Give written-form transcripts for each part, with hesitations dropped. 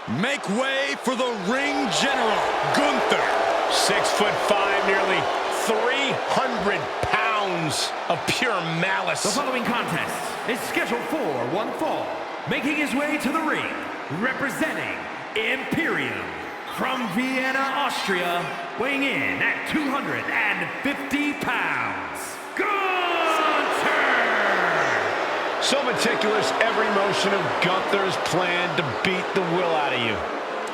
Make way for the ring general, Gunther. 6'5", nearly 300 pounds of pure malice. The following contest is scheduled for one fall. Making his way to the ring, representing Imperium from Vienna, Austria, weighing in at 250 pounds, Gunther! So meticulous, every motion of Gunther's plan to beat the will out of you.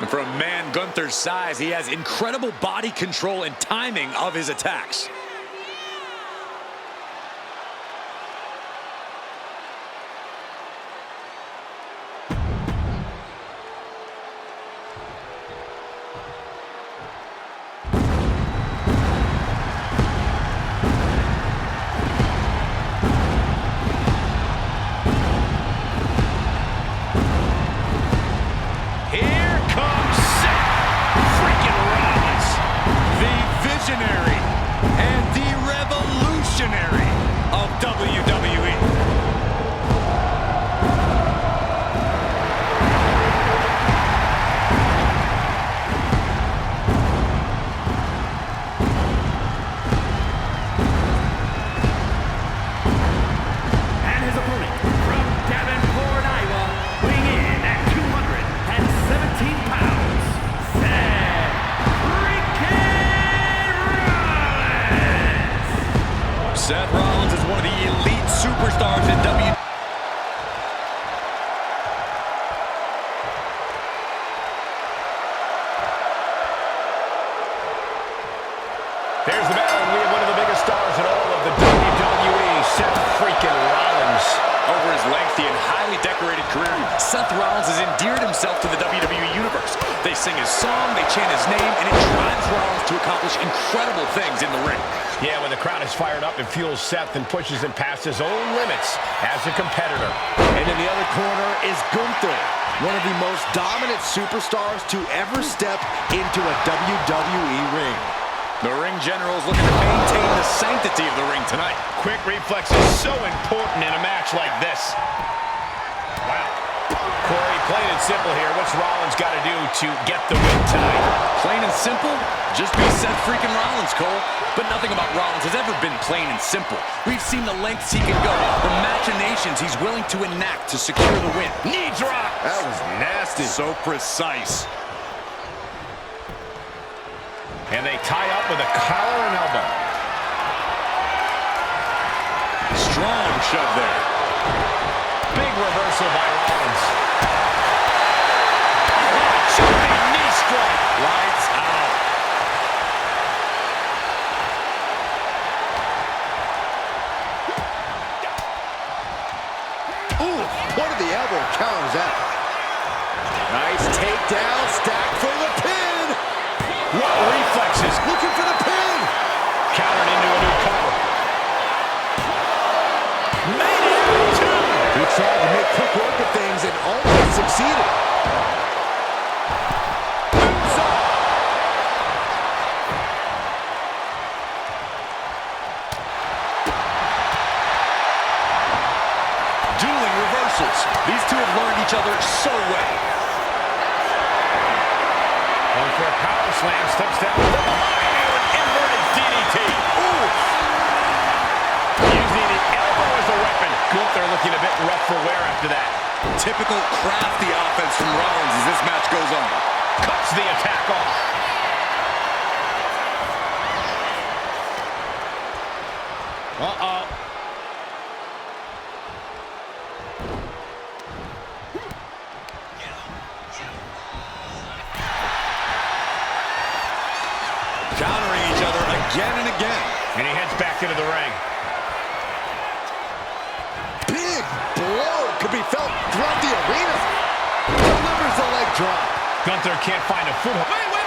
And for a man Gunther's size, he has incredible body control and timing of his attacks. And the revolutionary of WWE. And his opponent from Davenport, Iowa, weighing in at 217 pounds, Seth Rollins is one of the elite superstars in WWE. There's the battle, and we have one of the biggest stars in all of the WWE, Seth freaking Rollins. Over his lengthy and highly decorated career, Seth Rollins has endeared himself to the WWE Universe. They sing his song, they chant his name, and it drives Rollins to accomplish incredible things in the ring. Yeah, when the crowd is fired up, it fuels Seth and pushes him past his own limits as a competitor. And in the other corner is Gunther, one of the most dominant superstars to ever step into a WWE ring. The ring general is looking to maintain the sanctity of the ring tonight. Quick reflex is so important in a match like this. Wow. Corey, plain and simple here. What's Rollins got to do to get the win tonight? Plain and simple? Just be Seth freaking Rollins, Cole. But nothing about Rollins has ever been plain and simple. We've seen the lengths he can go, the machinations he's willing to enact to secure the win. Knee drop! That was nasty. So precise. And they tie up with a collar and elbow. Strong shove there. Big reversal by Rollins. Jumping knee strike. Lights out. Ooh, what did the elbow counters that? Nice takedown, stack for the pin. What reflexes? Looking for the pin. Countered into a new cover. Made it out, too. He tried to make quick work of things and almost succeeded. Dueling reversals. These two have learned each other so well. Going for a power slam, steps down from behind into an inverted DDT. Ooh! Using the elbow as a weapon. Gunther looking a bit rough for wear after that. Typical crafty offense from Rollins as this match goes on. Cuts the attack off. Uh-oh. Countering each other again and again. And he heads back into the ring. Big blow could be felt throughout the arena. Delivers the leg drop. Gunther can't find a foothold. Wait.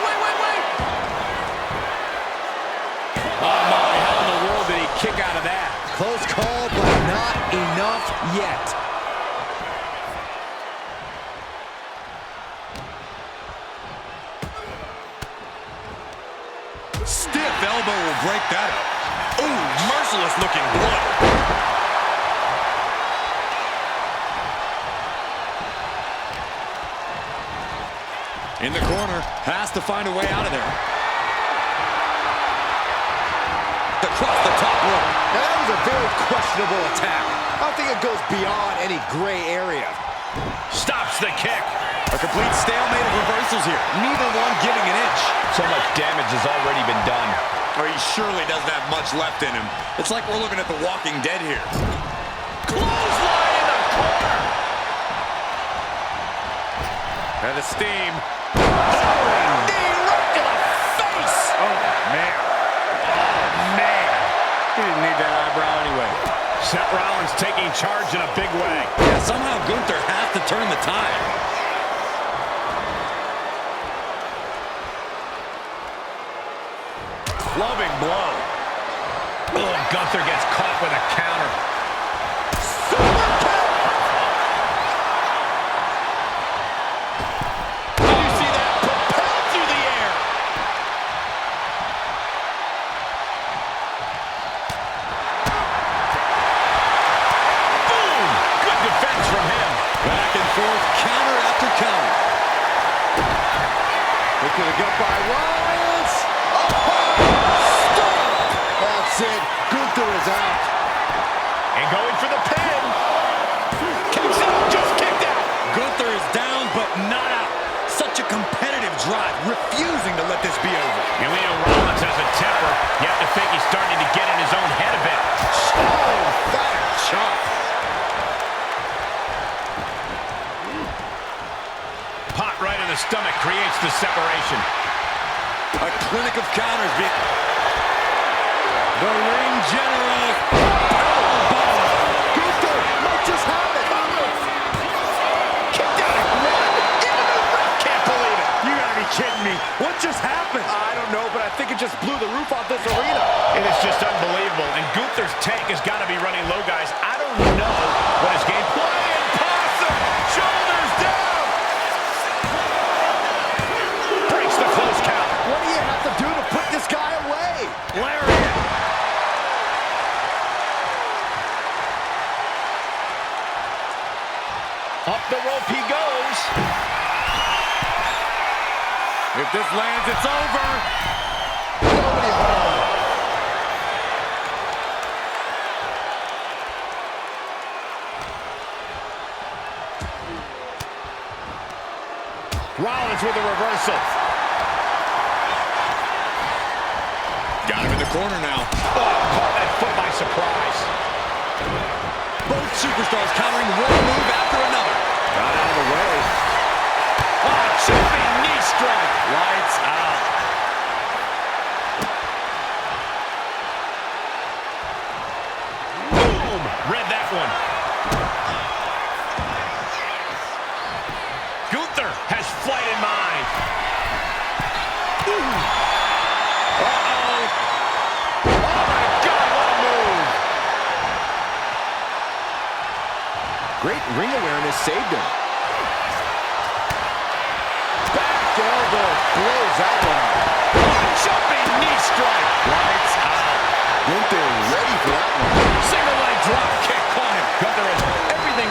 Oh my, how in the world did he kick out of that? Close call, but not enough yet. Stiff elbow will break that up. Ooh, merciless looking blow. In the corner, has to find a way out of there. Across the top rope. Now, that was a very questionable attack. I think it goes beyond any gray area. Stops the kick. A complete stalemate of reversals here. Neither one giving an inch. So much damage has already been done. Or he surely doesn't have much left in him. It's like we're looking at The Walking Dead here. Clothesline in the corner. And the steam. Knee right to the face. Oh, man. He didn't need that eyebrow anyway. Seth Rollins taking charge in a big way. Yeah, somehow Gunther has to turn the tide. Clubbing blow. Oh, Gunther gets caught with a counter. Did you see that? Propelled through the air. Boom! Good defense from him. Back and forth, counter after counter. Look at the gut by Rollins. Oh, stop! That's it. Gunther is out. And going for the pin. Kicks out, just kicked out. Gunther is down, but not out. Such a competitive drive, refusing to let this be over. And we know Rollins has a temper. You have to think he's starting to get in his own head a bit. Oh, that chop. Pot right in the stomach creates the separation. A clinic of counters being... The ring general. Gunther, what just happened? Kicked out at one. Even the ref can't believe it. You gotta be kidding me. What just happened? I don't know, but I think it just blew the roof off this arena. It is just unbelievable. And Gunther's tank has got to be running low, guys. I don't know what his game plan. Possum. Shoulders down. Breaks the close count. What do you have to do to put this guy away? Lariat. Up the rope he goes. If this lands, it's over. Nobody home. Rollins with a reversal. Got him in the corner now. Oh, caught that foot by surprise. Both superstars countering one move after another. Got out of the way. Oh, jumping knee strike. Lights out. Boom. Read that one. Gunther has flight in mind. Uh-oh. Oh, my God, what a move. Great ring awareness saved him. Back elbow blows that one out. Jumping knee strike. Lights out. Gunther ready for that one. Single leg drop kick caught him. Gunther has everything.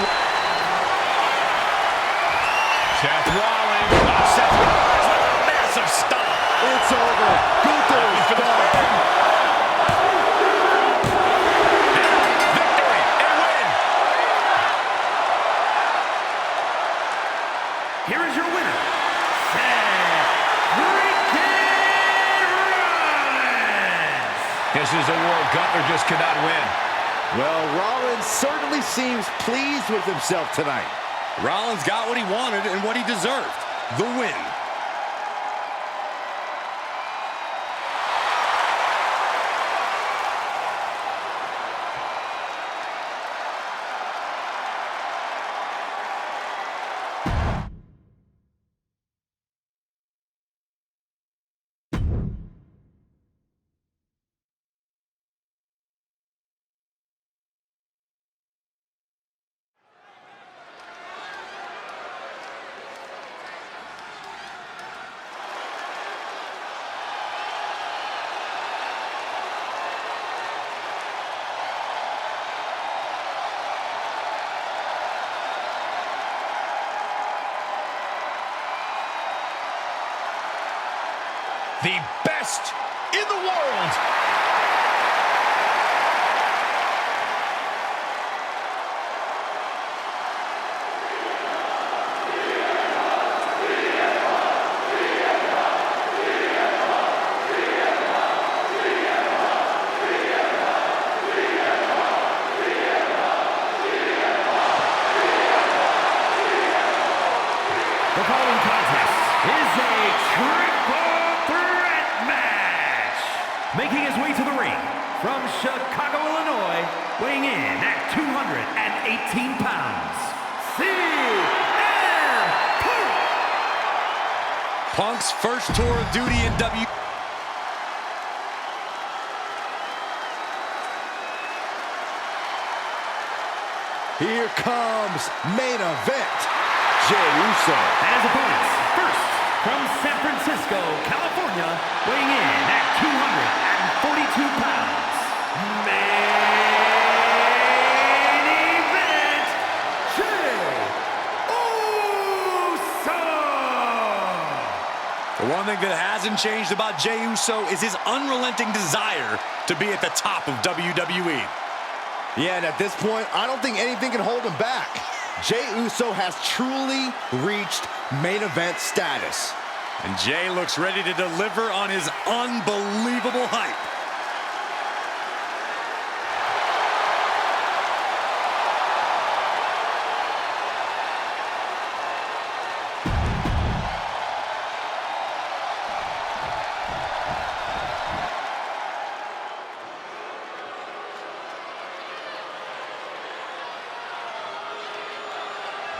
Seth Rollins. Oh, Seth Rollins with a massive stomp. It's over. Gunther is For the done. pin. Victory and win. Here is your winner, Seth freaking Rollins! This is a war Gunther just could not win. Well, Rollins certainly seems pleased with himself tonight. Rollins got what he wanted and what he deserved. The win. the best in the world. The following contest is a triple threat match. Making his way to the ring from Chicago, Illinois, weighing in at 218 pounds, CM Punk. Punk's first tour of duty in W. Here comes main event. Jey Uso. And his opponents, first from San Francisco, California, weighing in at 242 pounds, main event, Jey Uso. The one thing that hasn't changed about Jey Uso is his unrelenting desire to be at the top of WWE. Yeah, and at this point, I don't think anything can hold him back. Jey Uso has truly reached main event status. And Jey looks ready to deliver on his unbelievable hype.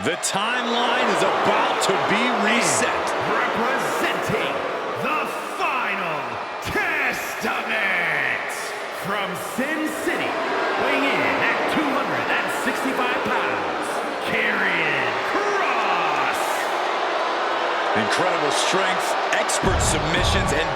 The timeline is about to be reset. Representing the Final Testament from Sin City, weighing in at 265 pounds, Karrion Kross. Incredible strength, expert submissions, and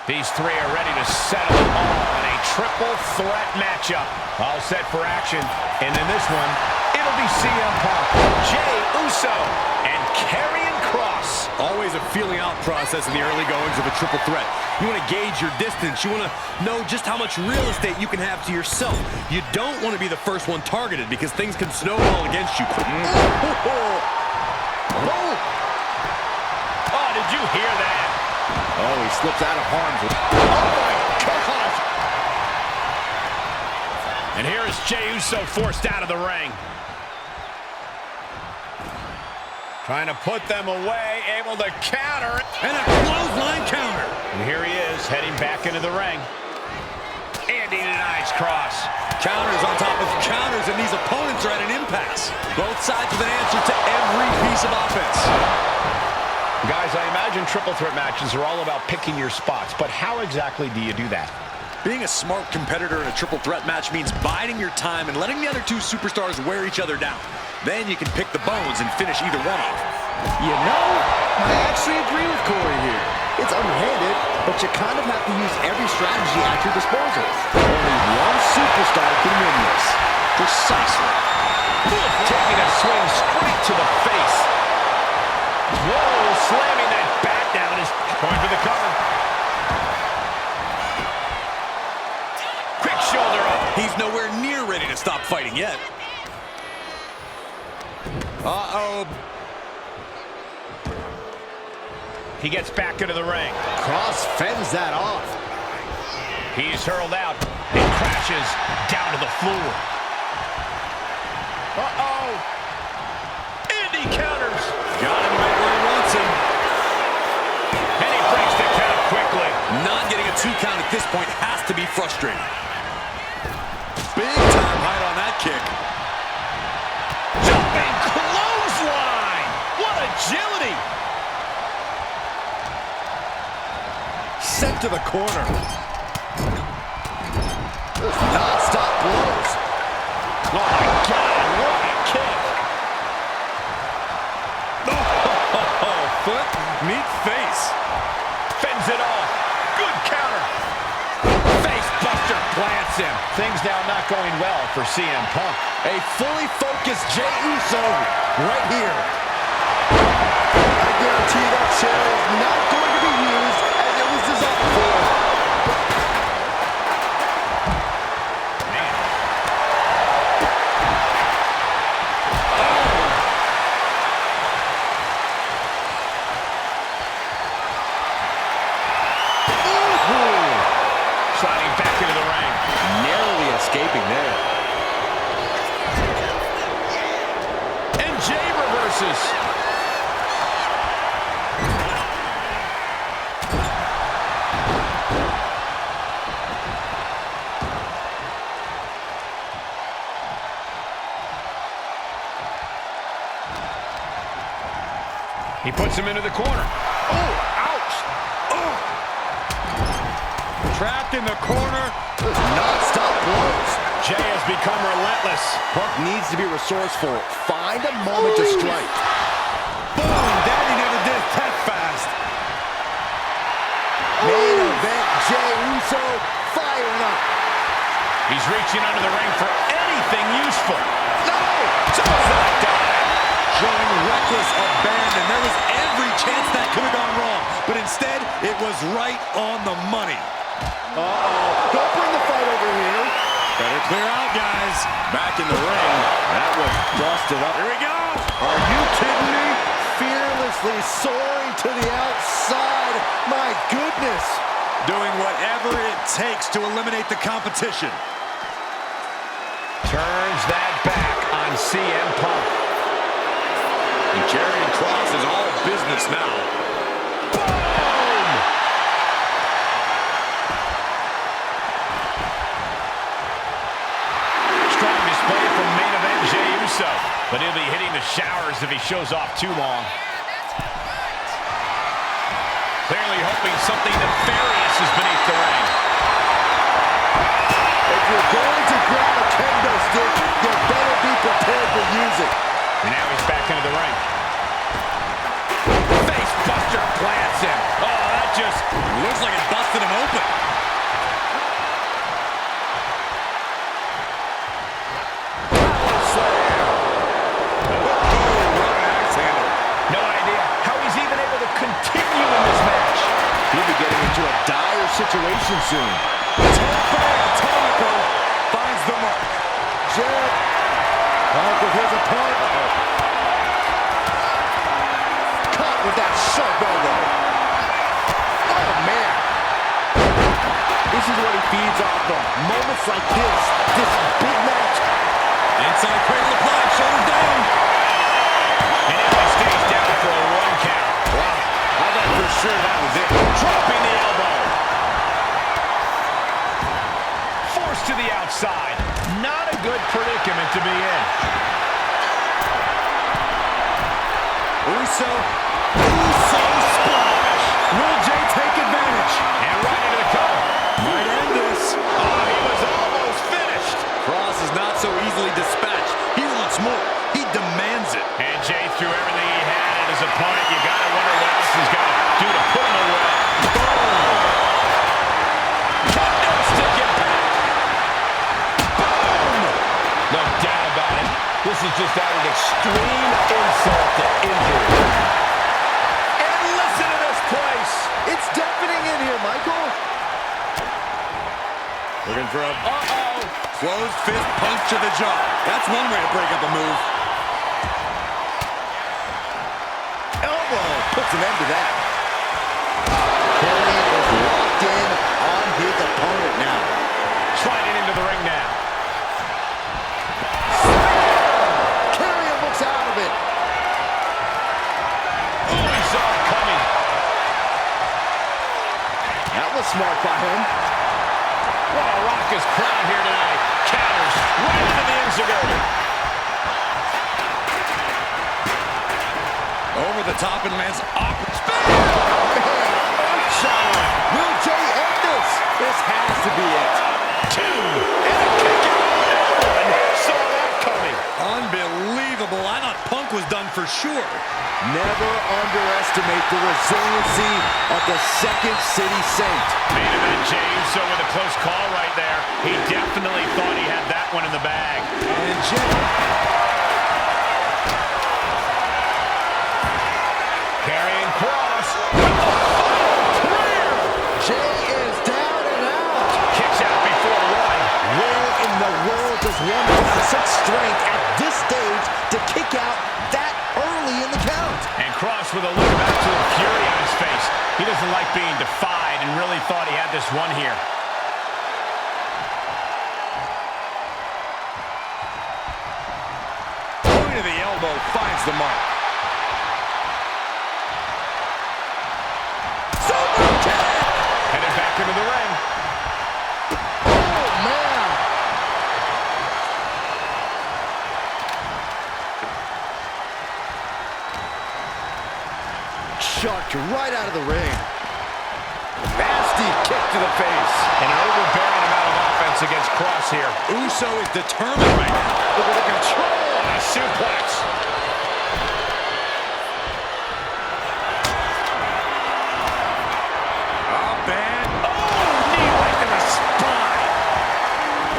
these three are ready to settle it all in a triple threat matchup. All set for action. And in this one, it'll be CM Punk, Jey Uso, and Karrion Kross. always a feeling out process in the early goings of a triple threat. You want to gauge your distance. You want to know just how much real estate you can have to yourself. You don't want to be the first one targeted because things can snowball against you. Oh, did you hear that? Oh, he slips out of harm's way. Oh, my gosh! And here is Jey Uso forced out of the ring. Trying to put them away, able to counter. And a clothesline counter. And here he is, heading back into the ring. And he denies Kross. Counters on top of counters, and these opponents are at an impasse. Both sides with an answer to every piece of offense. Guys, I imagine triple threat matches are all about picking your spots, but how exactly do you do that? Being a smart competitor in a triple threat match means biding your time and letting the other two superstars wear each other down. Then you can pick the bones and finish either one off. You know, I actually agree with Corey here. It's underhanded, but you kind of have to use every strategy at your disposal. Only one superstar can win this. Precisely. Taking a swing straight to the face. Whoa, slamming that bat down is going for the cover. Quick shoulder up. He's nowhere near ready to stop fighting yet. Uh-oh. He gets back into the ring. Kross fends that off. He's hurled out and crashes down to the floor. Uh-oh. And he counters. Got him right where he wants him. And he breaks the count quickly. Not getting a 2 count at this point has to be frustrating. Big time height on that kick. Jumping clothesline. What agility. Sent to the corner. Non-stop blows. Oh, my God. What a kick. Oh, foot, meet face. Fends it off. Good counter. Face buster. plants him. Things now not going well for CM Punk. A fully focused Jey Uso right here. I guarantee that chair is not going to be used as it was designed for. Man. Sliding back into the ring. Narrowly escaping there. And Jey reverses. He puts him into the corner. Oh, ouch. Oh. Trapped in the corner. Non-stop blows. Jey has become relentless. Punk needs to be resourceful. Find a moment to strike. Boom! Daddy never did that fast. Main event, Jey Uso firing up. He's reaching under the ring for anything useful. No! Just like that. Showing reckless abandon. There was every chance that could have gone wrong, but instead, it was right on the money. Uh-oh. Don't bring the fight over here. Better clear out, guys. Back in the ring. That was busted up. Here we go. Are you kidding me? Fearlessly soaring to the outside. My goodness. Doing whatever it takes to eliminate the competition. Turns that back on CM Punk. And Karrion Kross is all business now. Boom! Strong display from main event Jey Uso, but he'll be hitting the showers if he shows off too long. Clearly hoping something nefarious is beneath the ring. If you're going to grab a kendo stick, you better be prepared to use it. And now he's back into the ring. Face buster plants him. Oh, that just Looks like it busted him open. no idea how he's even able to continue in this match. He'll be getting into a dire situation soon. Atomico finds the mark. Jey. Punk with his opponent. Caught with that sharp elbow. Oh, man. This is what he feeds off of. Moments like this big match. Inside cradle applied, shoulders down. And now he stays down for a 1 count. Wow, I thought for sure that was it. Dropping the elbow. Forced to the outside. Not a good predicament to be in. Uso splash. Will Jey take advantage? And right into the cover. Might end this. Oh, he was almost finished. Kross is not so easily dispatched. He wants more. He demands it. And Jey threw everything he had at his opponent. You gotta wonder what else he's got to do to put him away. Boom. Kendo stick impact. Boom. No doubt about it. This is just out of extreme insult to injury. And listen to this place. It's deafening in here, Michael. Looking for a closed fist punch to the jaw. That's one way to break up a move. Elbow puts an end to that. Karrion is locked in on his opponent now. Sliding into the ring now. Karrion looks out of it. Oh, he saw it coming. That was smart by him. What a raucous crowd here tonight. Counters right into the Enzuigiri. Over the top and lands awkward spin. Earth-shattering. Will Jey end this? This has to be it. 2. And a kick out. No one saw that coming. Unbelievable. I thought Punk was done for sure. Never underestimate the resiliency of the Second City Saint. Main event, Jey Uso with a close call right there. He definitely thought he had that one in the bag. And Jey. Carrying Cross with the final clear. Jey is down and out. Kicks out before one. Where in the world does one have such strength at this stage to kick out that early in the count? And Cross with a look of absolute fury on his face. He doesn't like being defied and really thought he had this one here. Point of the elbow finds the mark. Super kick! Headed back into the ring. Oh, man! Sharked right out of the ring. Nasty kick to the face. And an overbearing amount of offense against Cross here. Uso is determined right now. Look at the control on a suplex. Up and Oh, knee right to the spine.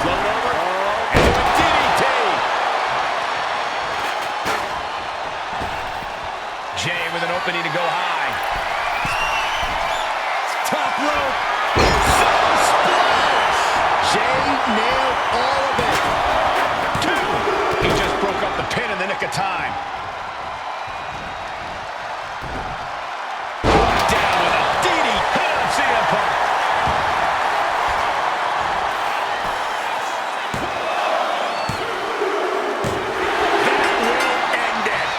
Float over. And a DDT. Jey with an opening to go high. top rope. Splash! Jey nailed all of it. Two. He just broke up the pin in the nick of time. Down with a DDT on CM Punk. That will end it.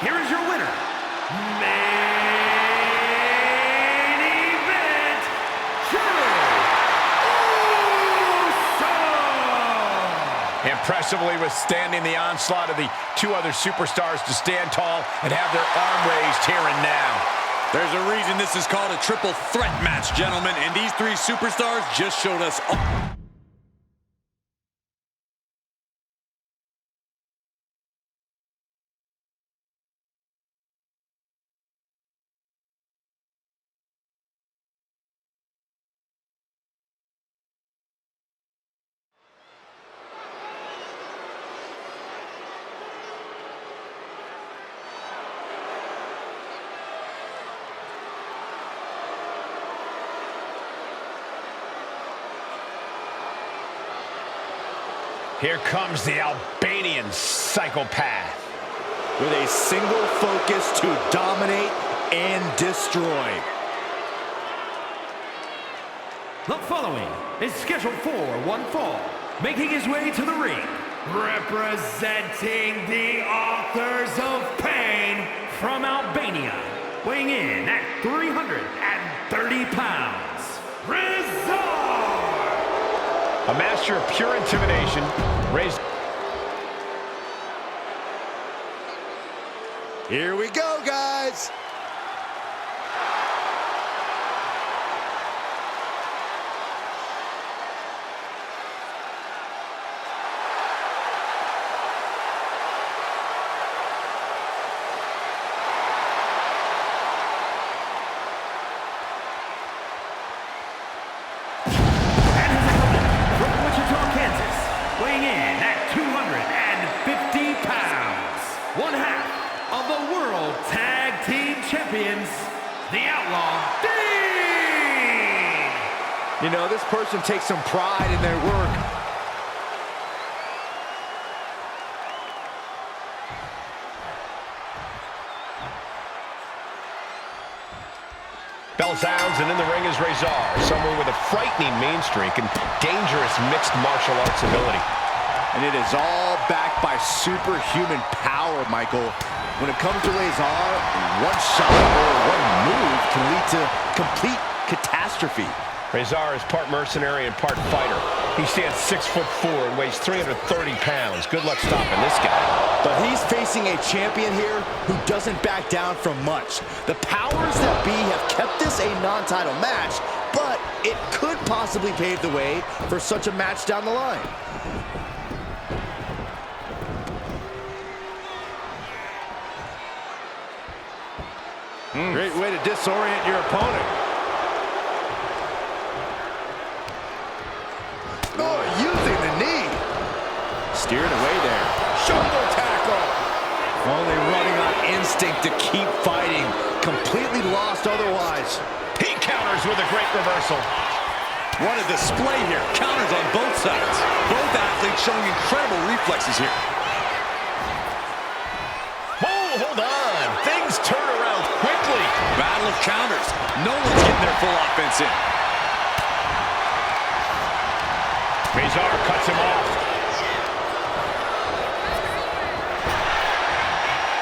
Here is your winner, main event, Jey Uso! Impressively withstanding the onslaught of the two other superstars to stand tall and have their arm raised here and now. There's a reason this is called a triple threat match, gentlemen, and these three superstars just showed us all. Here comes the Albanian psychopath. With a single focus to dominate and destroy. The following is scheduled for one fall, making his way to the ring, representing the Authors of Pain from Albania, weighing in at 330 pounds, Rizar! A master of pure intimidation, raised. Here we go, guys. Weighing in at 250 pounds, one half of the World Tag Team Champions, the Outlaw Dean! You know, this person takes some pride in their work. Bell sounds, and in the ring is Rizar, someone with a frightening mean streak and dangerous mixed martial arts ability. And it is all backed by superhuman power, Michael. When it comes to Rizar, one shot or one move can lead to complete catastrophe. Rizar is part mercenary and part fighter. He stands 6'4" and weighs 330 pounds. Good luck stopping this guy. But he's facing a champion here who doesn't back down from much. The powers that be have kept this a non-title match, but it could possibly pave the way for such a match down the line. Great way to disorient your opponent. Oh, using the knee. Steered away there. Shoulder tackle. Only running on instinct to keep fighting. Completely lost otherwise. He counters with a great reversal. What a display here. Counters on both sides. Both athletes showing incredible reflexes here. Oh, hold on. Things turn around quickly. Battle of counters. No one's getting their full offense in. Rezar cuts him off.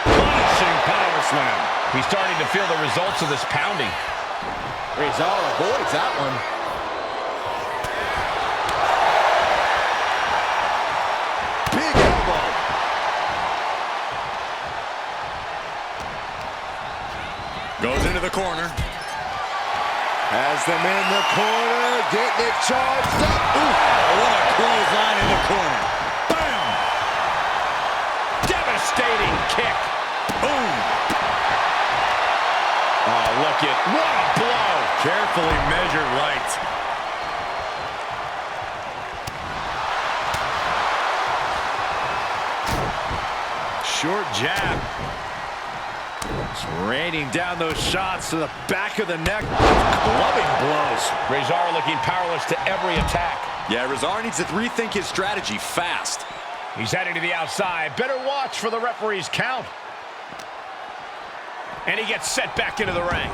Punishing power slam. He's starting to feel the results of this pounding. Rezar avoids that one. Big elbow. Goes into the corner. Has them in the corner, getting it charged up. Ooh. What a clothesline in the corner. Bam! Devastating kick. Boom. Oh, look at what a blow. Carefully measured right. Short jab. Just raining down those shots to the back of the neck. Clubbing blows. Rezar looking powerless to every attack. Yeah, Rezar needs to rethink his strategy fast. He's heading to the outside. Better watch for the referee's count. And he gets set back into the ring.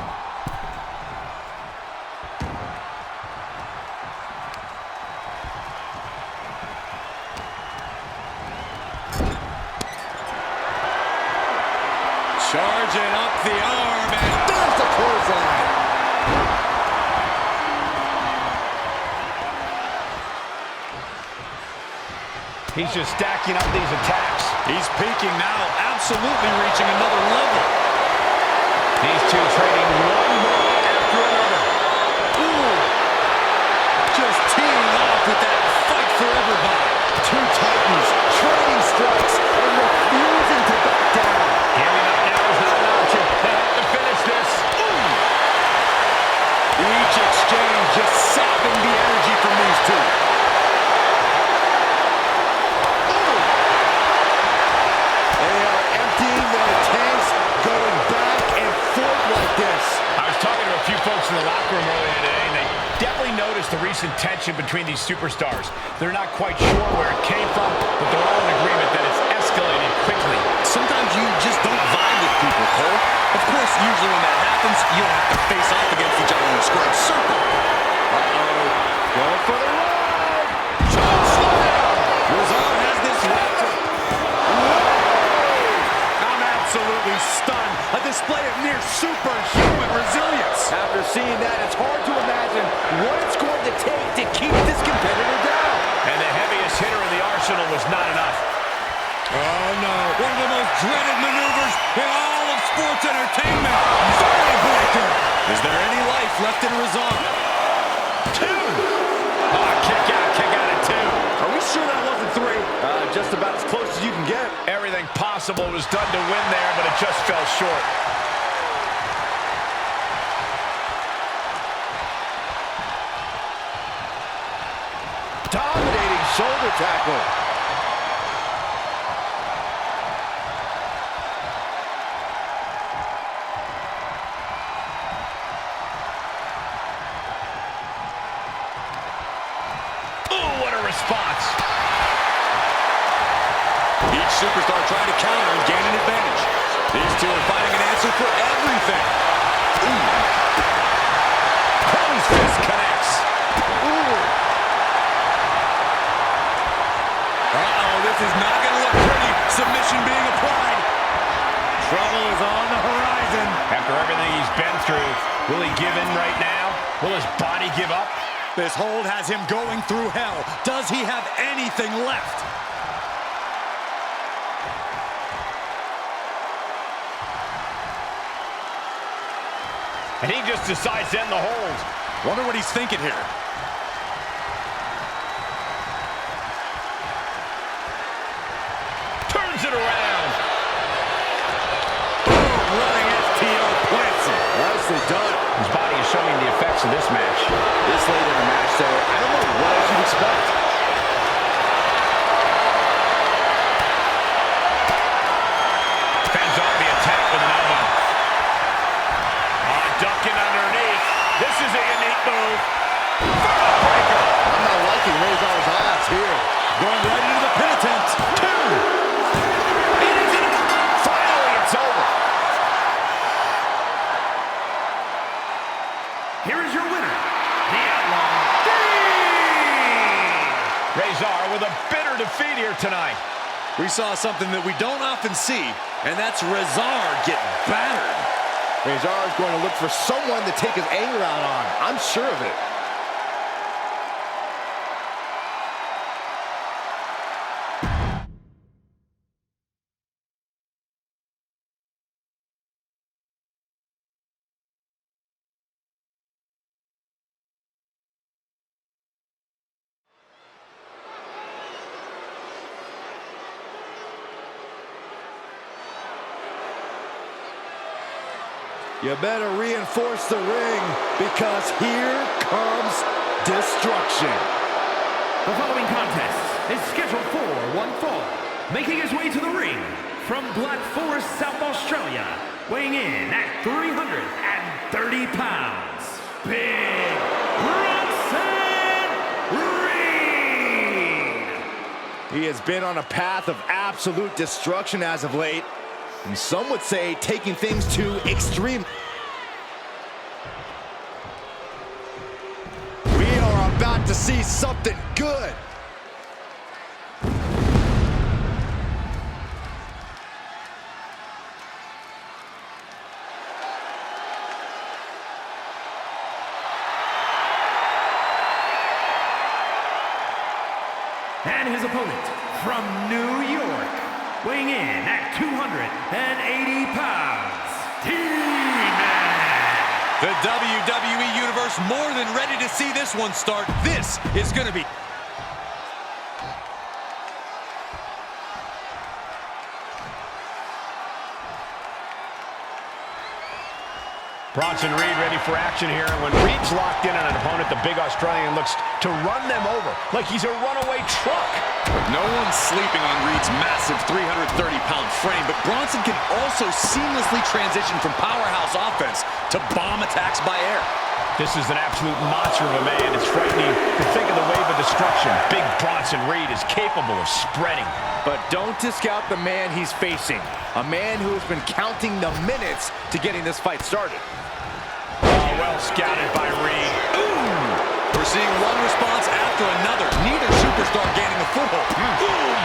Charging up the arm, and There's the clothesline. He's just stacking up these attacks. he's peaking now, absolutely reaching another level. These two trading one more after another. Ooh. Just teeing off with that fight for everybody. Two titans trading strikes and refusing to back down. Giving up now is not an option. They have to finish this. Each exchange just sapping the energy from these two. They are emptying their tanks, going back and forth like this. I was talking to a few folks in the locker room earlier today, and they definitely noticed the recent tension between these superstars. They're not quite sure where it came from, but they're all in agreement that it's escalated quickly. Sometimes you just don't vibe with people, Cole. Of course, usually when that happens, you don't have to face off against each other in a square circle. Going for the ride. Rezar has this wrapped up. I'm absolutely stunned. A display of near superhuman resilience. After seeing that, it's hard to imagine what it's going to take to keep this competitor down. And the heaviest hitter in the arsenal was not enough. Oh, no. One of the most dreaded maneuvers in all of sports entertainment. Vertebreaker. Is there any life left in Rezar? Two. Oh, kick out at two. Are we sure that wasn't three? Just about as close as you can get. Everything possible was done to win there, but it just fell short. Dominating shoulder tackle. Ooh, what a response. Each superstar trying to counter and gain an advantage. These two are finding an answer for everything. Ooh. Crow's fist connects. Ooh. Uh-oh, this is not going to look pretty. Submission being applied. Trouble is on the horizon. After everything he's been through, will he give in right now? Will his body give up? This hold has him going through hell. Does he have anything left? And he just decides to end the hold. Wonder what he's thinking here. Turns it around. Boom, running FTO plants him. of this match. This late in the match, though, I don't know what else you'd expect. Fends off the attack with an elbow. Ducking underneath. This is a unique move. Breaker. I'm not liking Rezar's odds here. Going right into the pin attempt. 2. Finally, it's over. Here is your winner, the Outlaw, Dean! Rezar with a bitter defeat here tonight. We saw something that we don't often see, and that's Rezar getting battered. Rezar is going to look for someone to take his anger out on. I'm sure of it. You better reinforce the ring, because here comes destruction. The following contest is scheduled for one fall. Making his way to the ring from Black Forest, South Australia, weighing in at 330 pounds, Big Bronson Reed! He has been on a path of absolute destruction as of late. And some would say taking things to extreme. We are about to see something good. And his opponent from New York, weighing in at 280 pounds, T-Man! The WWE Universe more than ready to see this one start. This is going to be... Bronson Reed ready for action here, and when Reed's locked in on an opponent, the big Australian looks to run them over like he's a runaway truck. No one's sleeping on Reed's massive 330-pound frame, but Bronson can also seamlessly transition from powerhouse offense to bomb attacks by air. This is an absolute monster of a man. It's frightening to think of the wave of destruction Big Bronson Reed is capable of spreading. But don't discount the man he's facing. A man who has been counting the minutes to getting this fight started. Oh, well scouted by Reed. Ooh! We're seeing one response after another. Neither superstar gaining a foothold. Boom!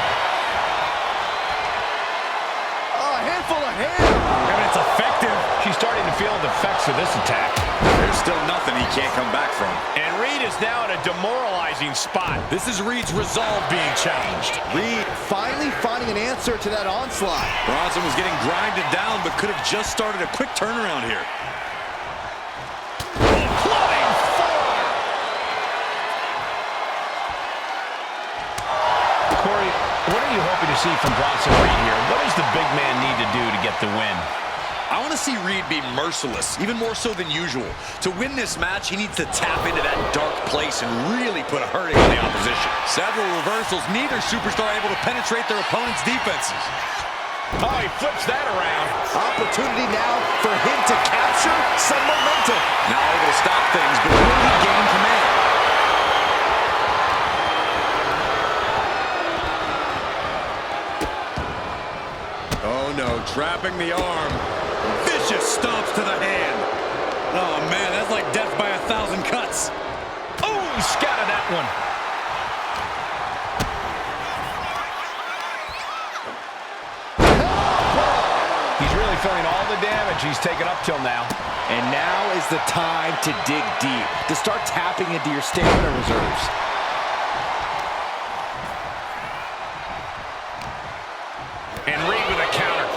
Oh, a handful of hair. And it's effective. She's starting to feel the effects of this attack. There's still nothing he can't come back from. And Reed is now in a demoralizing spot. This is Reed's resolve being challenged. Reed finally finding an answer to that onslaught. Bronson was getting grinded down, but could have just started a quick turnaround here. Corey, what are you hoping to see from Bronson Reed here? What does the big man need to do to get the win? I want to see Reed be merciless, even more so than usual. To win this match, he needs to tap into that dark place and really put a hurting on the opposition. Several reversals, neither superstar able to penetrate their opponent's defenses. Oh, he flips that around. Opportunity now for him to capture some momentum. Now able to stop things, but will he gain command? Oh no, trapping the arm. Vicious stomps to the hand. Oh man, that's like death by 1,000 cuts. Oh, he scouted that one. He's really feeling all the damage he's taken up till now. And now is the time to dig deep, to start tapping into your stamina reserves. And Reed with a counter.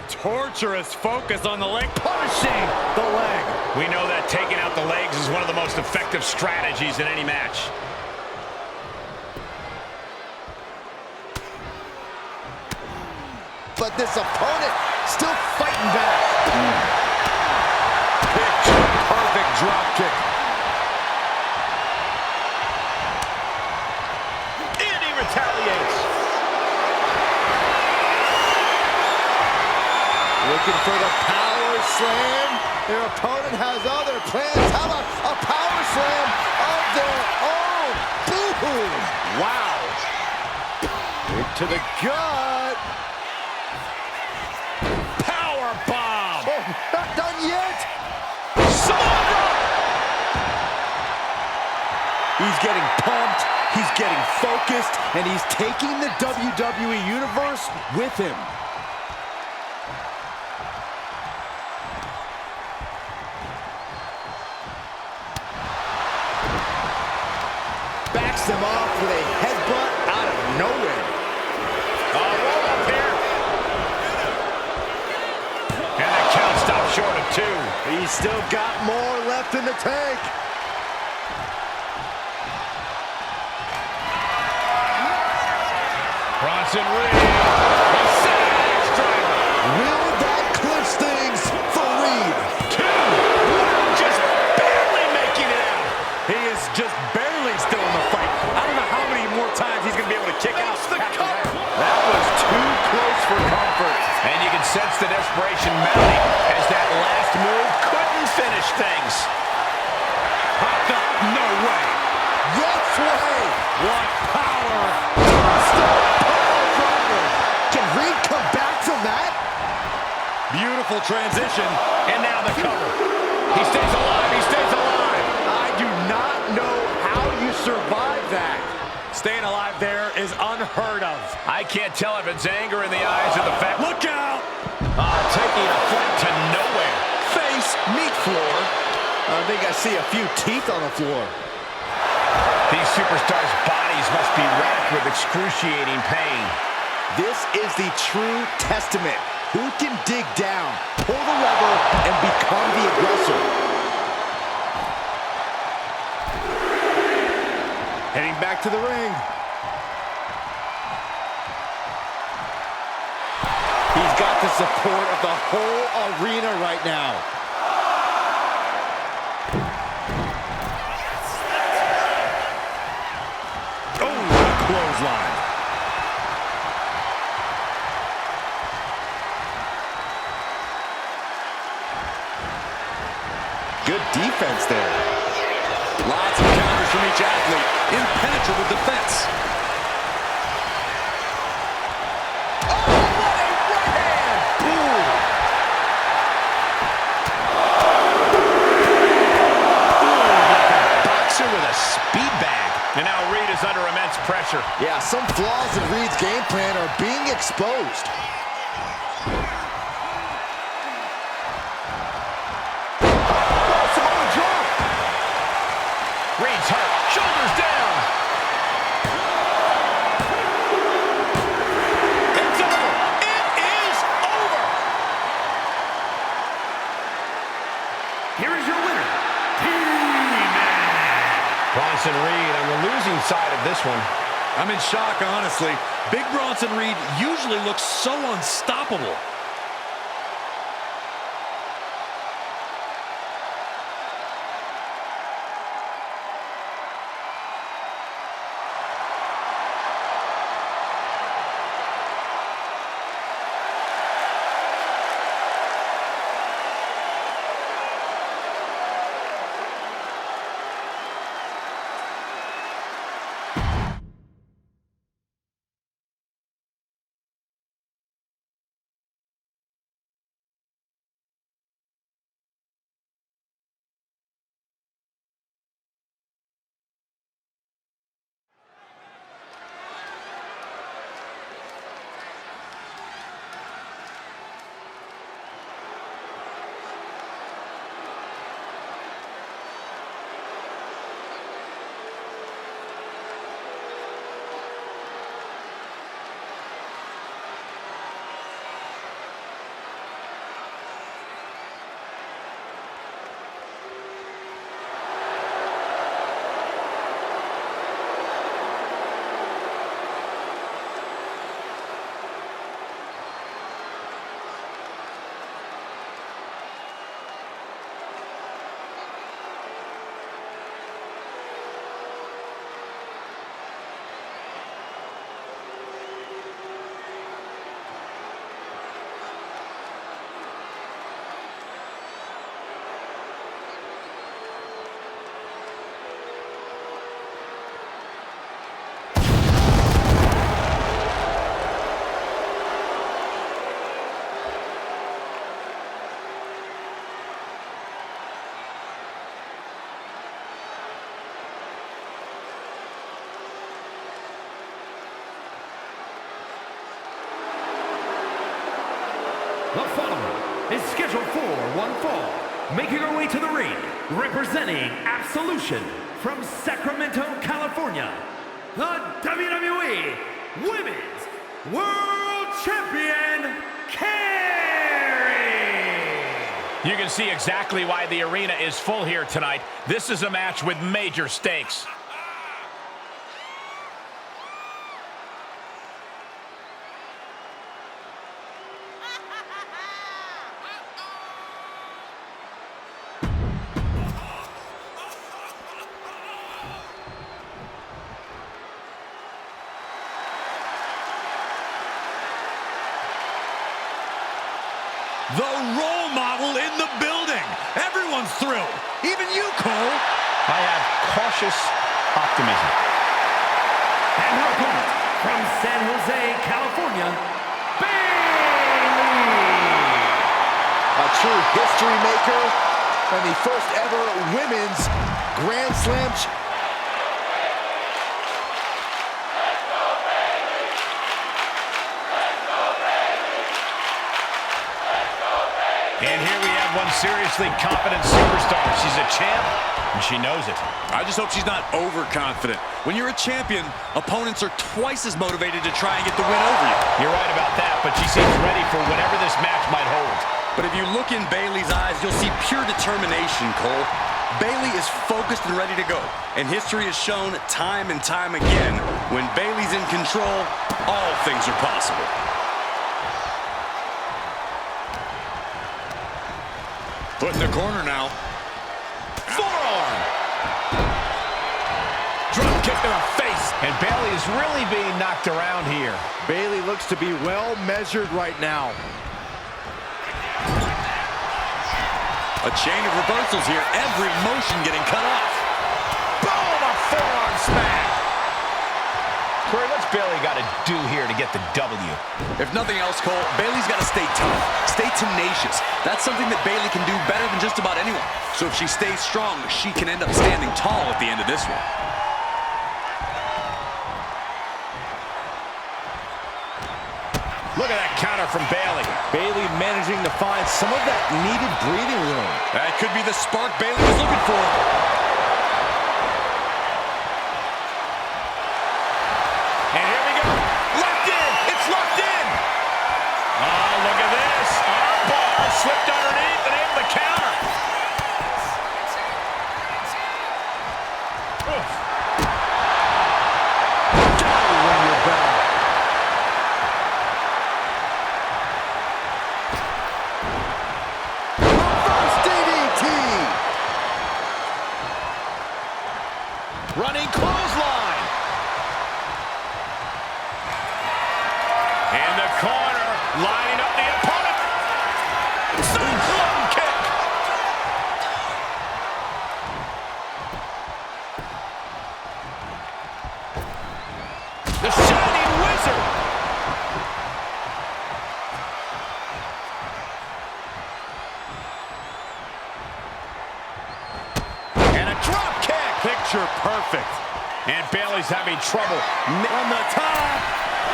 Torturous focus on the leg, punishing the leg. We know that taking out the legs is one of the most effective strategies in any match. but this opponent still fighting back. Picture-perfect drop kick. And he retaliates. Looking for the power slam. Their opponent has other plans. How about a power slam of their own? Boom! Wow. Kick to the gut. Power bomb. Oh, not done yet. Samoa. He's getting pumped. He's getting focused. And he's taking the WWE Universe with him. Backs them off with a headbutt out of nowhere. Roll up here. And the count stopped short of 2. He's still got more left in the tank. Bronson Reed. The side driver. Will that clinch things for Reed? 2. Wow, just barely making it out. He is just barely still in the fight. I don't know how many more times he's going to be able to kick out. That was too close for comfort. And you can sense the desperation mounting as that last move couldn't finish things. Popped up. No way. Yes way. What power. Can Reed come back from that? Beautiful transition. And now the cover. He stays alive. He stays alive. I do not know how you survive that. Staying alive there is unheard of. I can't tell if it's anger in the eyes or the fact. Look out. Taking a flight to nowhere. Face, meat floor. I think I see a few teeth on the floor. These superstars' bodies must be racked with excruciating pain. This is the true testament. Who can dig down, pull the lever, and become the aggressor? Heading back to the ring. He's got the support of the whole arena right now. Oh, what a clothesline. Good defense there. Lots of counters from each athlete. Impenetrable defense. Oh, what a right hand! Boom! Boxer with a speed bag. And now Reed is under immense pressure. Yeah, some flaws in Reed's game plan are being exposed. Reed's hurt. Shoulders down. It's over. It is over. Here is your winner, He-Man. Bronson Reed on the losing side of this one. I'm in shock, honestly. Big Bronson Reed usually looks so unstoppable. The following is scheduled for one fall, making her way to the ring, representing Absolution from Sacramento, California, the WWE Women's World Champion, Carrie! You can see exactly why the arena is full here tonight. This is a match with major stakes. The role model in the building. Everyone's thrilled. Even you, Cole. I have cautious optimism. And her opponent from San Jose, California, Bayley! A true history maker and the first ever women's Grand Slam. And here we have one seriously confident superstar. She's a champ, and she knows it. I just hope she's not overconfident. When you're a champion, opponents are twice as motivated to try and get the win over you. You're right about that, but she seems ready for whatever this match might hold. But if you look in Bayley's eyes, you'll see pure determination, Cole. Bayley is focused and ready to go. And history has shown time and time again, when Bayley's in control, all things are possible. Put in the corner now. Forearm! Drop kick to the face. And Bayley is really being knocked around here. Bayley looks to be well measured right now. A chain of reversals here. Every motion getting cut off. Boom! A forearm smash. Corey, what's Bayley got to do here to get the W? If nothing else, Cole, Bayley's got to stay tough, stay tenacious. That's something that Bayley can do better than just about anyone. So if she stays strong, she can end up standing tall at the end of this one. Look at that counter from Bayley. Bayley managing to find some of that needed breathing room. That could be the spark Bayley was looking for. And here we go. Locked in. It's locked in. Oh, look at this. Arm bar slipped underneath and able to counter. Oof. Gotta ring your bell. Reverse DDT. Running clothesline. In the corner, lining up the opponent. Cyclone kick. The Shining Wizard. And a drop kick. Picture perfect. And Bayley's having trouble. On the top.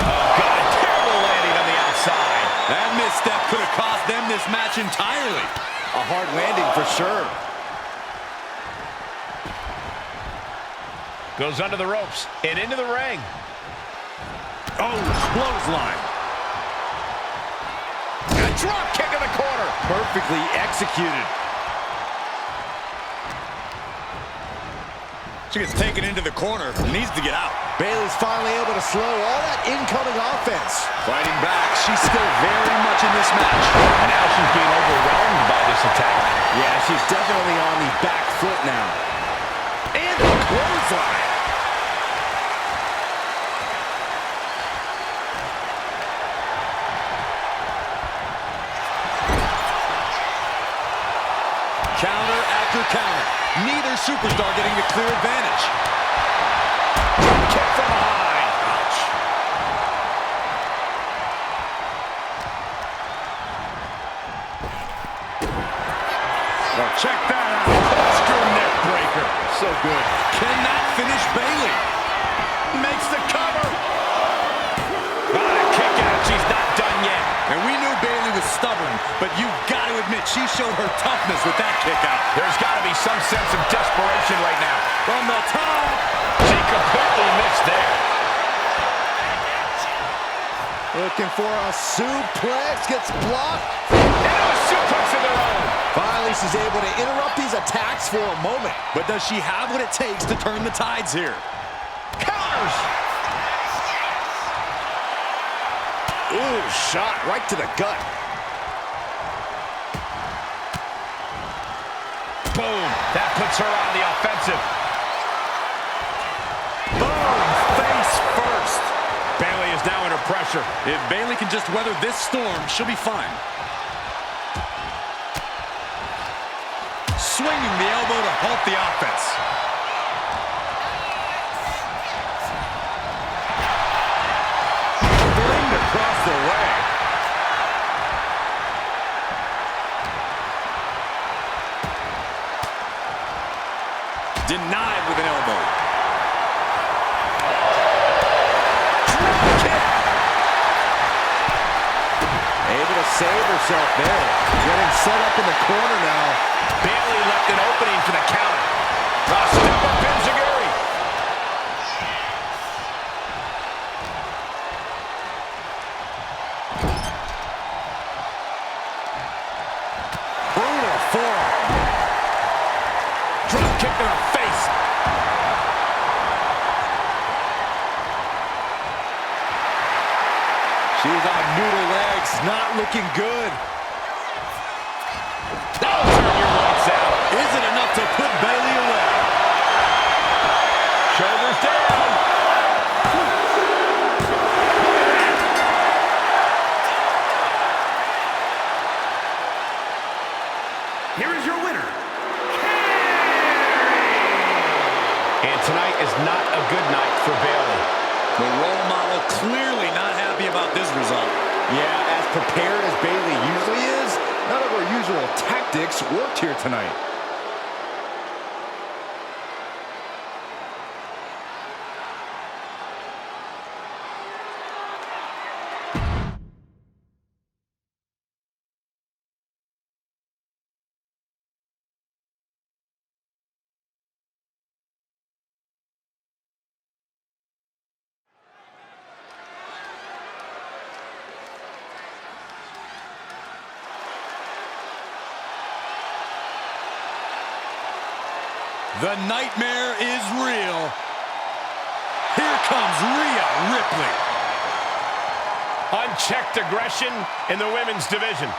Oh, God, a terrible landing on the outside. That misstep could have cost them this match entirely. A hard landing for sure. Goes under the ropes and into the ring. Oh, clothesline. And a drop kick in the corner. Perfectly executed. She gets taken into the corner. Needs to get out. Bayley's finally able to slow all that incoming offense. Fighting back. She's still very much in this match. And now she's being overwhelmed by this attack. Yeah, she's definitely on the back foot now. And a clothesline. Counter after counter. Neither superstar getting the clear advantage. Kick from behind. Ouch. Well, check that out. Extra neck breaker. So good. Cannot finish Bayley. Makes the cover. Got a kick out. She's not done yet. And we knew Bayley was stubborn, she showed her toughness with that kick out. There's got to be some sense of desperation right now. From the top. She completely missed there. Looking for a suplex, gets blocked. Into a suplex of their own. Finally, she's able to interrupt these attacks for a moment. But does she have what it takes to turn the tides here? Counters. Ooh, shot right to the gut. Boom. That puts her on the offensive. Boom. Face first. Bayley is now under pressure. If Bayley can just weather this storm, she'll be fine. Swinging the elbow to halt the offense. Flinged across the way. Denied with an elbow. Able to save herself there. Getting set up in the corner now. Bayley left an opening for the counter. Step up Enziguri. Brutal forearm. Drop kick to the face. She's on noodle legs, not looking good. That'll turn your lights out. Is it enough to put Bayley away? Shoulders down. Here is your winner, And tonight is not a good night for Bayley. The role model clearly not happy about this result. Yeah, as prepared as Bayley usually is, none of her usual tactics worked here tonight. The nightmare is real. Here comes Rhea Ripley. Unchecked aggression in the women's division.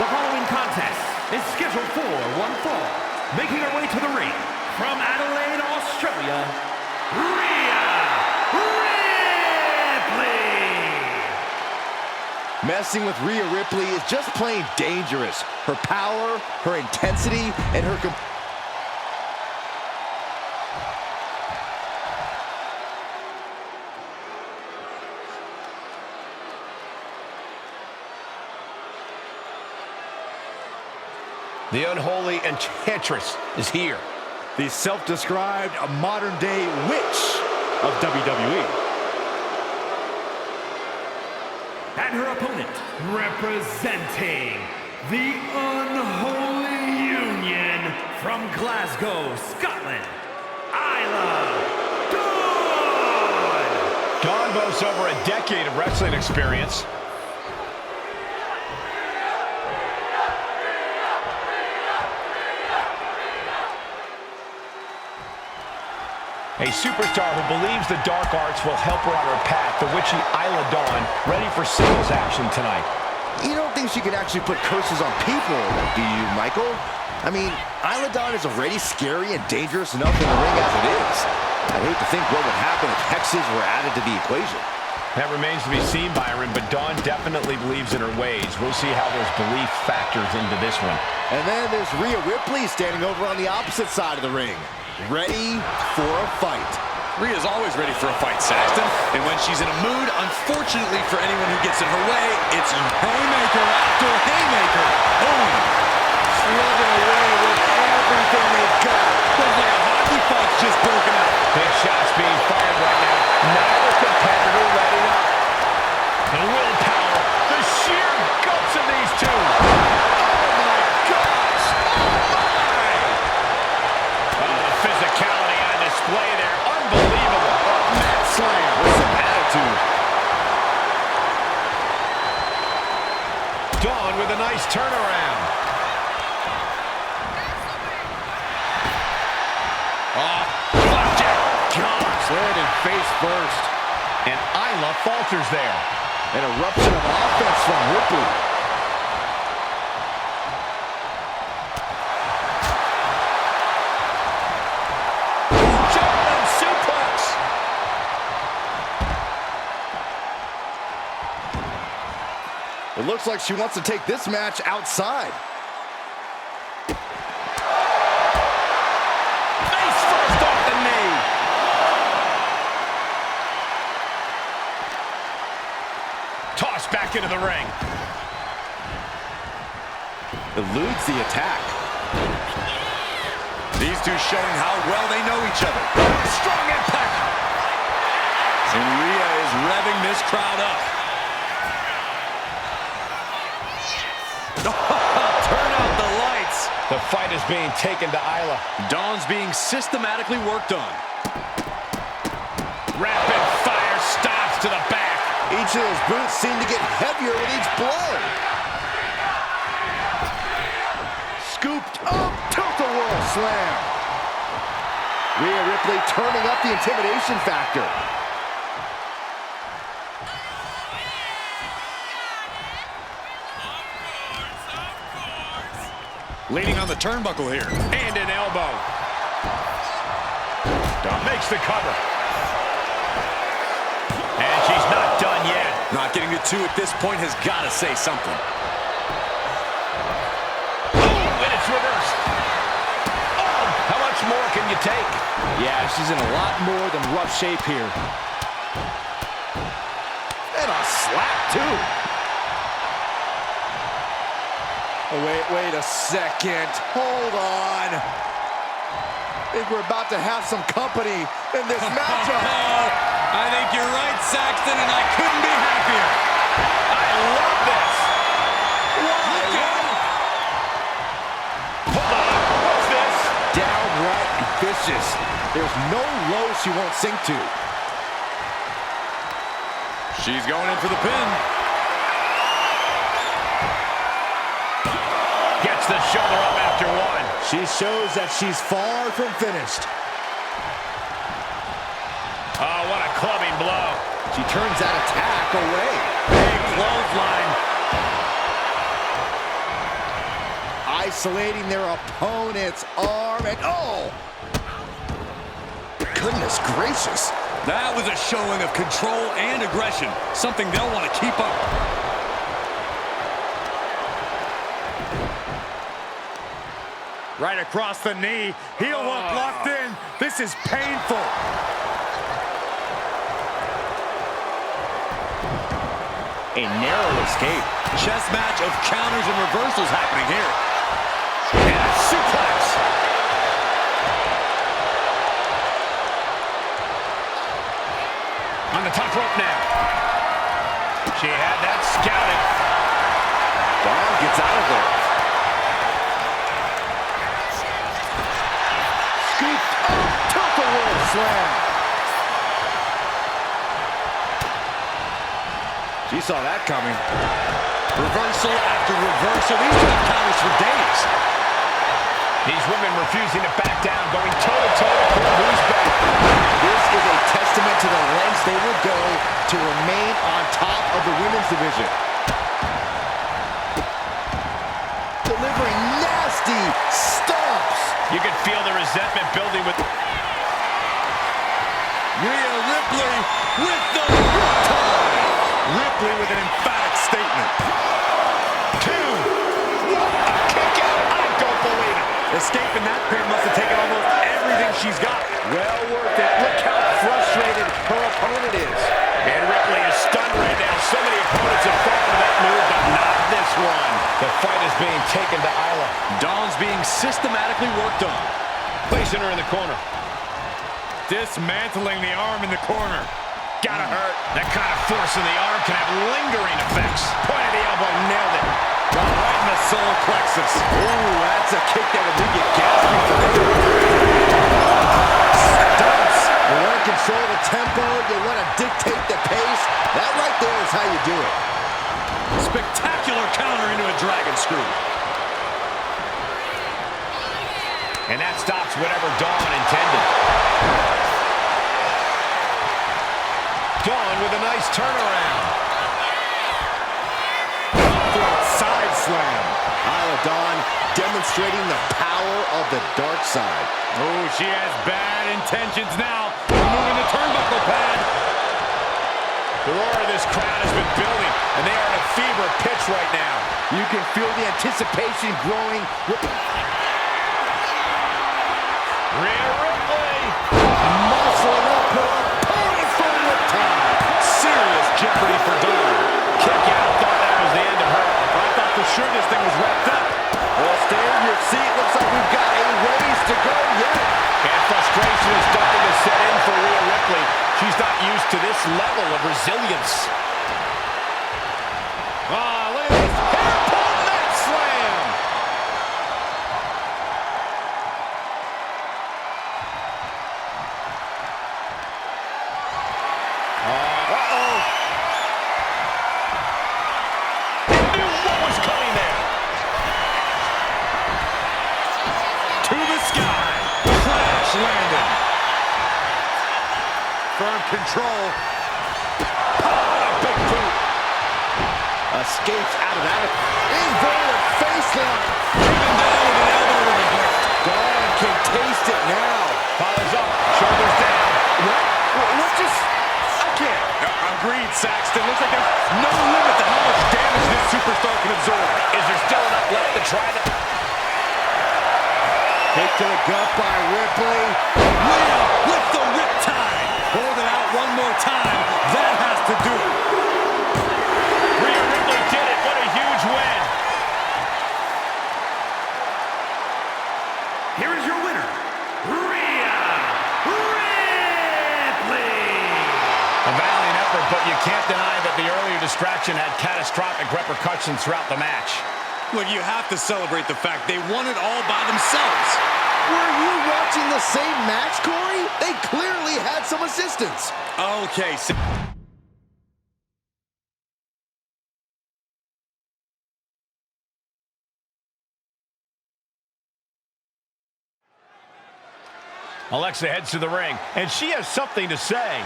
The following contest is scheduled for one fall. Making her way to the ring from Adelaide, Australia, Rhea Ripley. Messing with Rhea Ripley is just plain dangerous. Her power, her intensity, and her... The unholy enchantress is here. The self-described modern-day witch of WWE. And her opponent, representing the Unholy Union from Glasgow, Scotland, Isla Dawn. Dawn boasts over a decade of wrestling experience. A superstar who believes the dark arts will help her on her path, the witchy Isla Dawn, ready for singles action tonight. You don't think she can actually put curses on people, do you, Michael? I mean, Isla Dawn is already scary and dangerous enough in the ring as it is. I'd hate to think what would happen if hexes were added to the equation. That remains to be seen, Byron, but Dawn definitely believes in her ways. We'll see how those belief factors into this one. And then there's Rhea Ripley standing over on the opposite side of the ring, ready for a fight. Rhea's always ready for a fight, Saxton. And when she's in a mood, unfortunately for anyone who gets in her way, it's haymaker after haymaker. Boom. Slugging away with everything they've got. Looks like a hockey fight's just broken out. Big shots being fired right now. Neither competitor letting up. The willpower, the sheer guts of these two. Oh my gosh! Oh, the physicality on display there. Unbelievable. Mat slam with some attitude. Dawn with a nice turnaround. Oh, blackjack. Gosh, landing face first. And Isla falters there. An eruption of offense from Ripley. German suplex. It looks like she wants to take this match outside. Face first off the knee. Tossed back into the ring. Eludes the attack. These two showing how well they know each other. Strong impact. And Rhea is revving this crowd up. Turn out the lights. The fight is being taken to Isla. Dawn's being systematically worked on. Rapid fire stops to the back. Each of those boots seem to get heavier with each blow. Scooped up, tilt-a-whirl slam. Rhea Ripley turning up the intimidation factor. Leaning on the turnbuckle here. And an elbow. Dawn makes the cover. And she's not done yet. Not getting to two at this point has got to say something. And it's reversed. Oh, how much more can you take? Yeah, she's in a lot more than rough shape here. And a slap, too. Oh, wait a second. Hold on. I think we're about to have some company in this matchup. I think you're right, Saxton, and I couldn't be happier. I love this. Look out! Hold on. What's this? Downright vicious. There's no low she won't sink to. She's going in for the pin. Gets the shoulder up after one. She shows that she's far from finished. Oh, what a clubbing blow. She turns that attack away. Big clothesline. Isolating their opponent's arm and oh! Goodness gracious. That was a showing of control and aggression, something they'll want to keep up. Right across the knee. Heel hook locked in. This is painful. A narrow escape. Chess match of counters and reversals happening here. And a suplex. On the top rope now. She had that scouted. Dawn gets out of there. Scooped up, tilt-a-whirl slam. She saw that coming. Reversal after reversal. These two have counters for days. These women refusing to back down, going toe-to-toe to prove who's better. This is a testament to the lengths they will go to remain on top of the women's division. Delivering nasty stomps. You can feel the resentment building with... Rhea Ripley with the riptide. Ripley with an emphatic statement. 2. What a kick out. I don't believe it. Escaping that pin must have taken almost everything she's got. Well worth it. Look how frustrated her opponent is. And Ripley is stunned right now. So many opponents have fallen to that move, but not this one. The fight is being taken to Isla. Dawn's being systematically worked on. Placing her in the corner. Dismantling the arm in the corner. Gotta hurt. That kind of force in the arm can have lingering effects. Point of the elbow, nailed it. Right in the solar plexus. Ooh, that's a kick that would leave you gasping for air. Stunts. You want to control the tempo. You want to dictate the pace. That right there is how you do it. Spectacular counter into a dragon screw. And that stops whatever Dawn intended. Dawn with a nice turnaround. Side slam. Isla Dawn demonstrating the power of the dark side. Oh, she has bad intentions now. Removing the turnbuckle pad. The roar of this crowd has been building, and they are at a fever pitch right now. You can feel the anticipation growing. Rhea Ripley. Muscling up her opponent for the time. Serious jeopardy for Dawn. Kick out. Thought that was the end of her. I thought for sure this thing was wrapped up. Well, stay in your seat. Looks like we've got a ways to go yet. And frustration is starting to set in for Rhea Ripley. She's not used to this level of resilience. Ah, look at this. Hairpin neck slam. Uh-oh. What was coming there? To the sky. Crash landing. Firm control. A big boot. Escapes out of that. Inverted face lock. Driven down with an elbow to the heart. Dawn can taste it now. Follows up. Shoulders down. What just... I can't. Agreed, Saxton. Looks like there's no limit to how much damage this superstar can absorb. Is there still enough left to try that? Kick to the gut by Ripley. Rhea with the riptide. Hold it out one more time. That has to do it. Rhea Ripley did it. What a huge win. Here is your winner, Rhea Ripley. A valiant effort, but you can't deny that the earlier distraction had catastrophic repercussions throughout the match. Look, you have to celebrate the fact they won it all by themselves. Were you watching the same match, Corey? They clearly had some assistance. Okay, so Alexa heads to the ring, and she has something to say.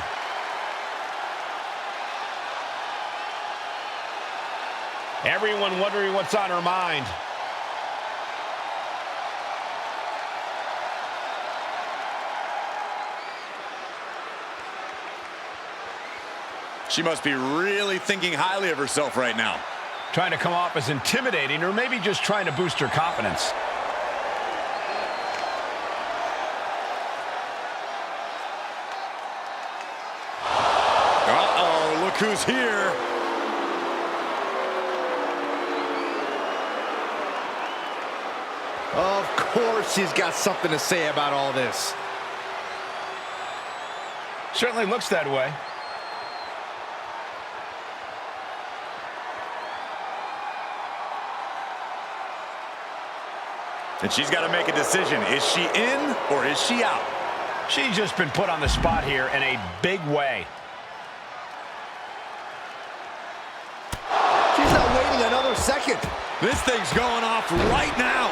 Everyone wondering what's on her mind. she must be really thinking highly of herself right now. Trying to come off as intimidating, or maybe just trying to boost her confidence. Uh-oh, look who's here. Of course she's got something to say about all this. Certainly looks that way. And she's got to make a decision. Is she in or is she out? She's just been put on the spot here in a big way. She's not waiting another second. This thing's going off right now.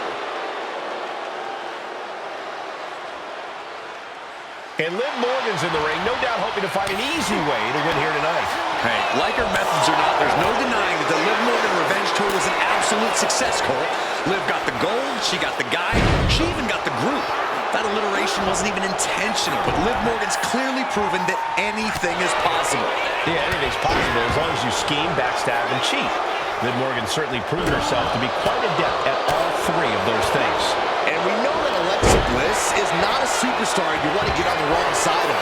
And Liv Morgan's in the ring, no doubt hoping to find an easy way to win here tonight. Hey, like her methods or not, there's no denying that the Liv Morgan Revenge Tour was an absolute success, Cole. Liv got the gold, she got the guy, she even got the group. That alliteration wasn't even intentional, but Liv Morgan's clearly proven that anything is possible. Yeah, anything's possible as long as you scheme, backstab, and cheat. Liv Morgan certainly proved herself to be quite adept at all three of those things. And we know that Alexa Bliss is not a superstar you want to get on the wrong side of.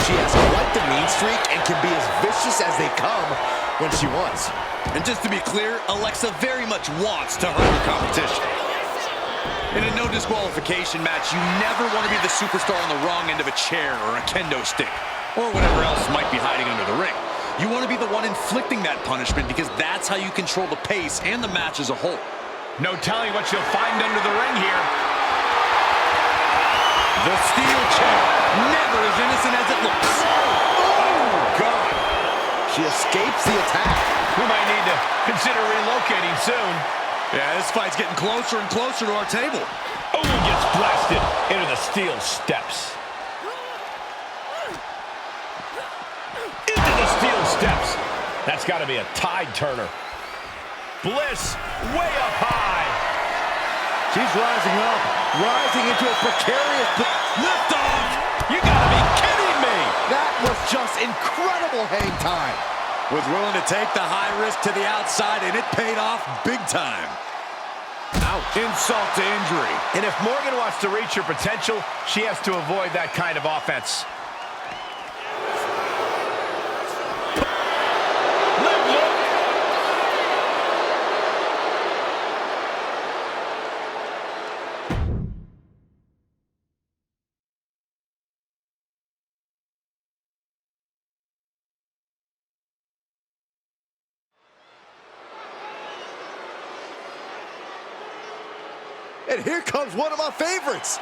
She has quite the mean streak and can be as vicious as they come when she wants. And just to be clear, Alexa very much wants to hurt her competition. In a no disqualification match, you never want to be the superstar on the wrong end of a chair or a kendo stick, or whatever else might be hiding under the ring. You want to be the one inflicting that punishment because that's how you control the pace and the match as a whole. No telling what you'll find under the ring here. The steel chair, never as innocent as it looks. Oh, God. She escapes the attack. We might need to consider relocating soon. Yeah, this fight's getting closer and closer to our table. Oh, gets blasted into the steel steps. Into the steel steps. That's got to be a tide turner. Bliss way up high. She's rising up, rising into a precarious Lift off! You gotta be kidding me! That was just incredible hang time. Was willing to take the high risk to the outside, and it paid off big time. Ouch. Insult to injury. And if Morgan wants to reach her potential, she has to avoid that kind of offense. And here comes one of my favorites.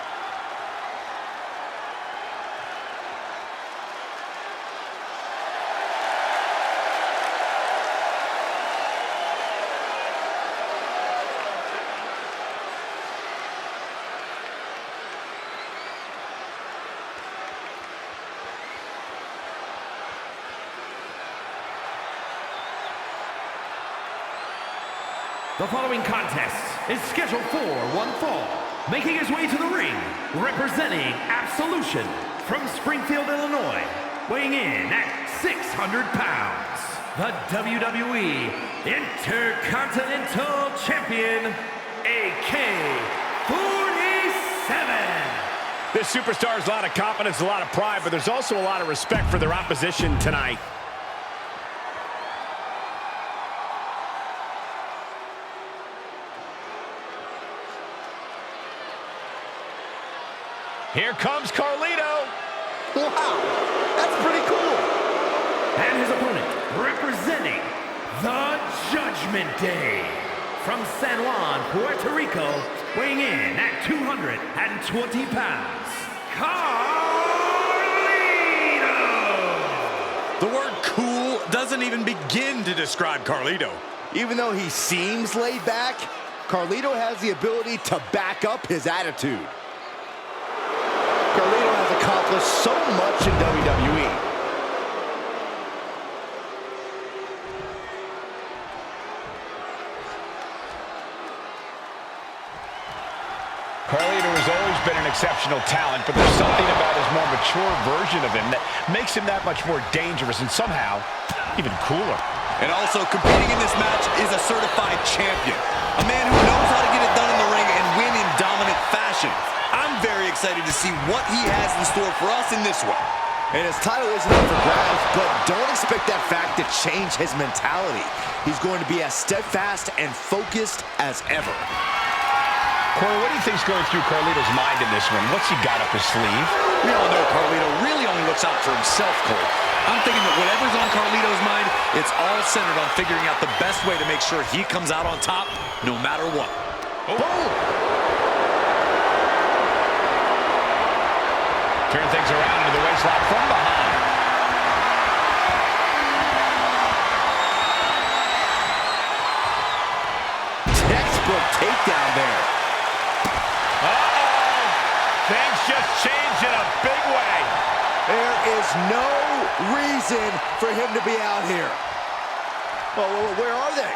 The following contest is scheduled for one fall. Making his way to the ring, representing Absolution from Springfield, Illinois, weighing in at 600 pounds, the WWE Intercontinental Champion, AK-47. This superstar has a lot of confidence, a lot of pride, but there's also a lot of respect for their opposition tonight. Here comes Carlito. Wow, that's pretty cool. And his opponent, representing the Judgment Day, from San Juan, Puerto Rico, weighing in at 220 pounds, Carlito! The word cool doesn't even begin to describe Carlito. Even though he seems laid back, Carlito has the ability to back up his attitude. Carlito has accomplished so much in WWE. Carlito has always been an exceptional talent, but there's something about his more mature version of him that makes him that much more dangerous and somehow even cooler. And also competing in this match is a certified champion. A man who knows how to get it done in the ring and win in dominant fashion. I'm very excited to see what he has in store for us in this one. And his title isn't up for grabs, but don't expect that fact to change his mentality. He's going to be as steadfast and focused as ever. Corey, what do you think's going through Carlito's mind in this one? What's he got up his sleeve? We all know Carlito really only looks out for himself, Cole. I'm thinking that whatever's on Carlito's mind, it's all centered on figuring out the best way to make sure he comes out on top, no matter what. Oh. Boom! Turn things around into the waistline from behind. Textbook takedown there. Uh-oh! Things just changed in a big way. There is no reason for him to be out here. Well, where are they?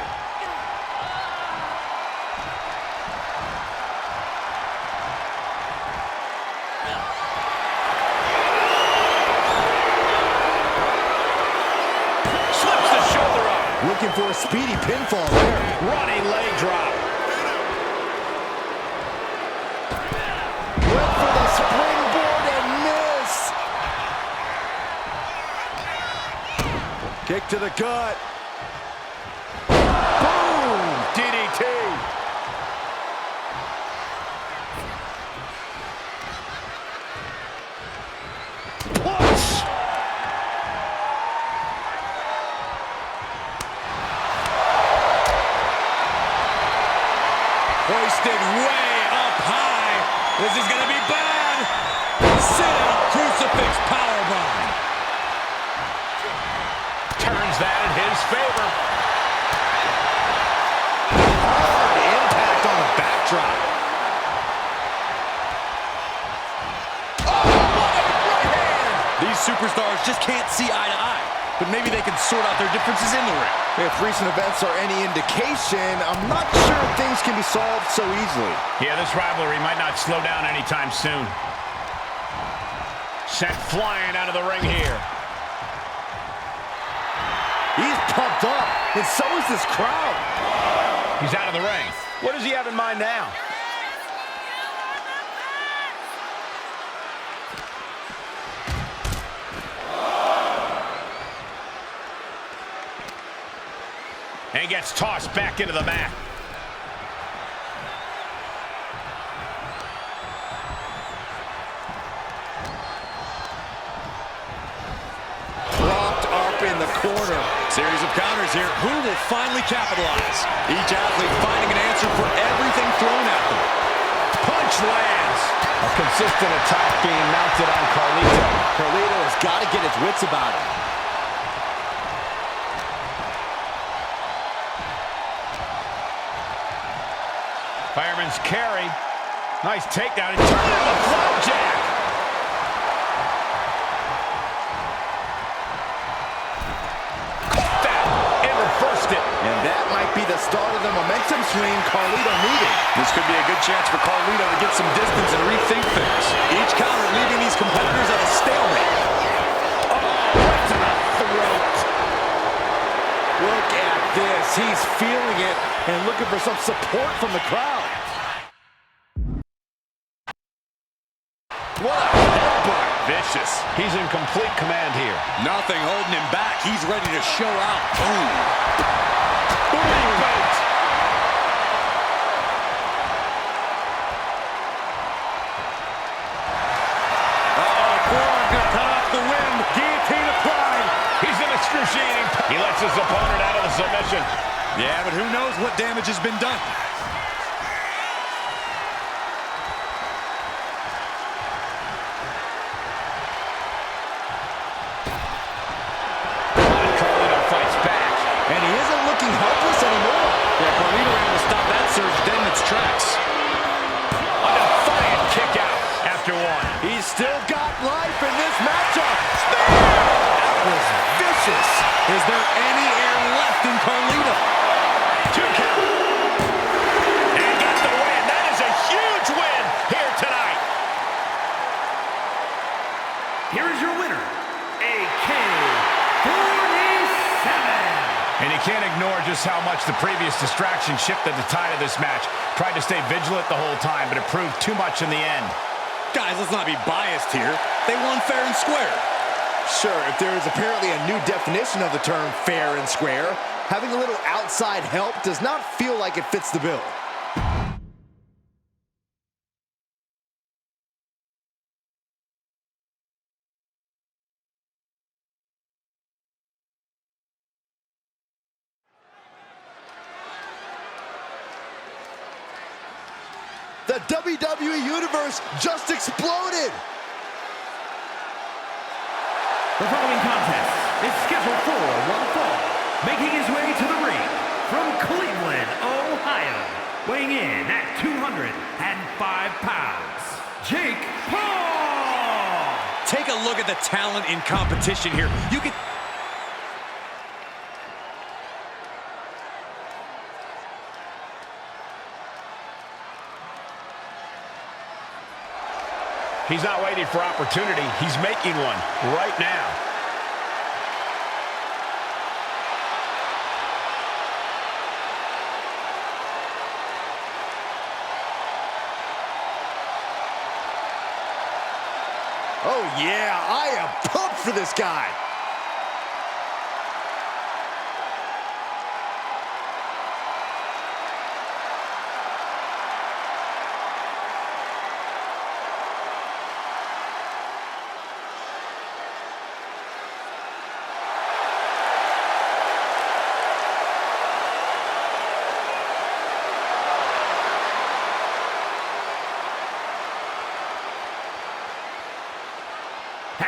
Looking for a speedy pinfall there. Running leg drop. Went for the springboard and miss. Kick to the gut. Boom! DDT. Hoisted way up high. This is going to be bad. Sit-out crucifix powerbomb. Turns that in his favor. Hard impact on the backdrop. These superstars just can't see eye to eye, but maybe they can sort out their differences in the ring. If recent events are any indication, I'm not sure things can be solved so easily. Yeah, this rivalry might not slow down anytime soon. Sent flying out of the ring here. He's pumped up, and so is this crowd. He's out of the ring. What does he have in mind now? And gets tossed back into the mat. Propped up in the corner. Series of counters here. Who will finally capitalize? Each athlete finding an answer for everything thrown at them. Punch lands. A consistent attack being mounted on Carlito. Carlito has got to get his wits about him. Fireman's carry. Nice takedown. And turn into a flapjack. Caught that and reversed it. And that might be the start of the momentum swing Carlito needed. This could be a good chance for Carlito to get some distance and rethink things. Each counter leaving these competitors at a stalemate. Oh, right to the throat. Look at this. He's feeling it and looking for some support from the crowd. What a headbutt. Vicious. He's in complete command here. Nothing holding him back. He's ready to show out. Boom. Boom. Boat. Forearm gonna cut off the wind. Guillotine applied. He's in excruciating. He lets his opponent out of the submission. Yeah, but who knows what damage has been done. Carlito fights back. And he isn't looking helpless anymore. Yeah, Carlito able to stop that surge dead in its tracks. A defiant kick out after one. He's still got life in this matchup. That was vicious. Is there any air left in Carlito? 2 count. And gets the win. That is a huge win here tonight. Here is your winner, AK-47. And you can't ignore just how much the previous distraction shifted the tide of this match. Tried to stay vigilant the whole time, but it proved too much in the end. Guys, let's not be biased here. They won fair and square. Sure, if there is apparently a new definition of the term fair and square, having a little outside help does not feel like it fits the bill. The WWE Universe just exploded! The following contest is scheduled for one fall. Making his way to the ring from Cleveland, Ohio, weighing in at 205 pounds, Jake Paul! Take a look at the talent in competition here. You can... He's not waiting for opportunity. He's making one right now. Oh yeah, I am pumped for this guy.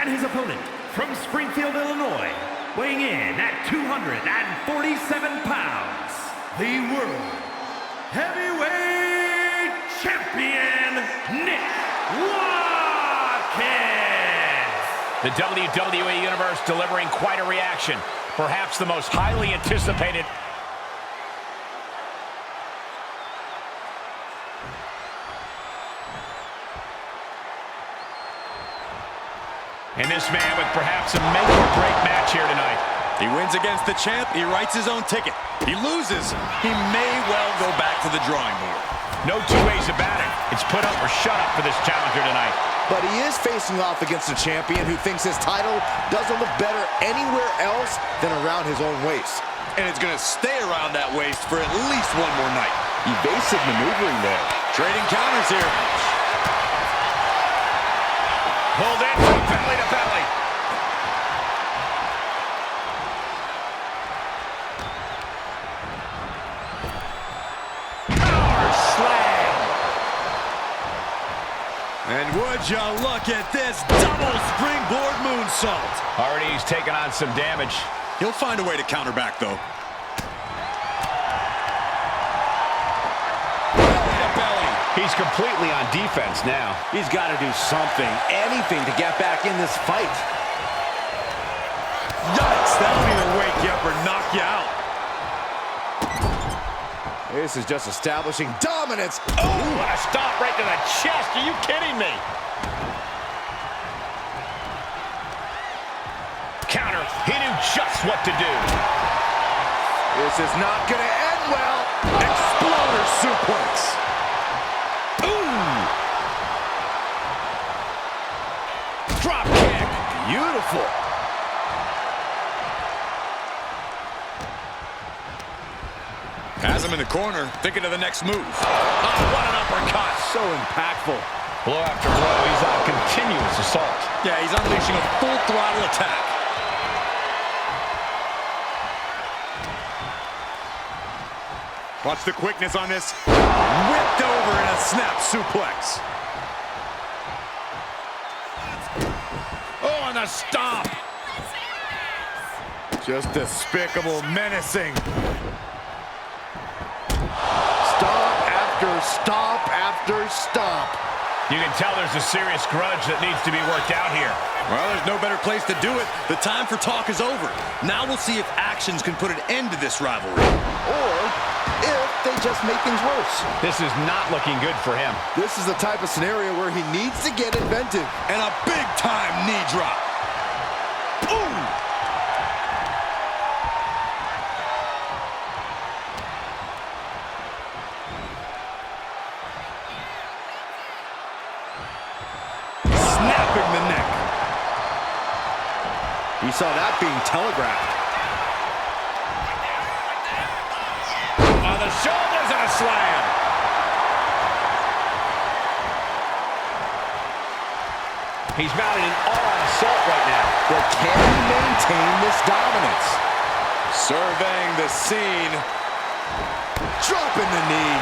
And his opponent from Springfield, Illinois, weighing in at 247 pounds, the World Heavyweight Champion, Nick Watkins. The WWE Universe delivering quite a reaction. Perhaps the most highly anticipated. And this man with perhaps a make-or-break match here tonight. He wins against the champ, he writes his own ticket. He loses, he may well go back to the drawing board. No two ways about it. It's put up or shut up for this challenger tonight. But he is facing off against a champion who thinks his title doesn't look better anywhere else than around his own waist. And it's gonna stay around that waist for at least one more night. Evasive maneuvering there. Trading counters here. Pulled in from belly to belly. Power slam. And would you look at this double springboard moonsault. Already he's taken on some damage. He'll find a way to counter back, though. Belly to belly. He's completely on defense now. He's got to do something, anything to get back in this fight. Yikes, that'll either wake you up or knock you out. This is just establishing dominance. Oh, what a stomp right to the chest. Are you kidding me? Counter. He knew just what to do. This is not going to end well. Exploder suplex. Drop kick. Beautiful. Has him in the corner, thinking of the next move. Oh, what an uppercut. So impactful. Blow after blow. He's on continuous assault. Yeah, he's unleashing a full throttle attack. Watch the quickness on this. Whipped over in a snap suplex. Oh, and a stomp. Just despicable, menacing. Stomp after stomp after stomp. You can tell there's a serious grudge that needs to be worked out here. Well, there's no better place to do it. The time for talk is over. Now we'll see if actions can put an end to this rivalry. Or if they just make things worse. This is not looking good for him. This is the type of scenario where he needs to get inventive. And a big-time knee drop. Ooh! Snapping the neck. He saw that being telegraphed. On the shoulders and a slam. He's mounting an all-out assault right now. But can he maintain this dominance? Surveying the scene. Dropping the knee.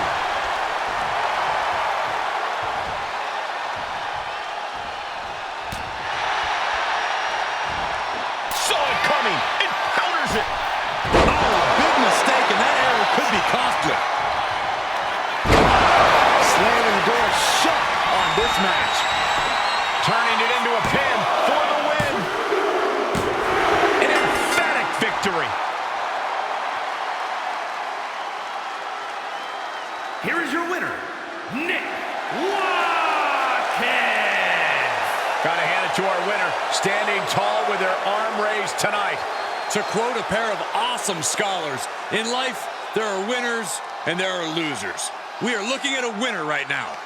Saw it coming. It counters it. Oh, big mistake, and that error could be costly. Slamming the door shut on this match. Turning it into a pin for the win. An emphatic victory. Here is your winner, Nick Watkins. Gotta hand it to our winner, standing tall with their arm raised tonight. To quote a pair of awesome scholars, in life, there are winners and there are losers. We are looking at a winner right now.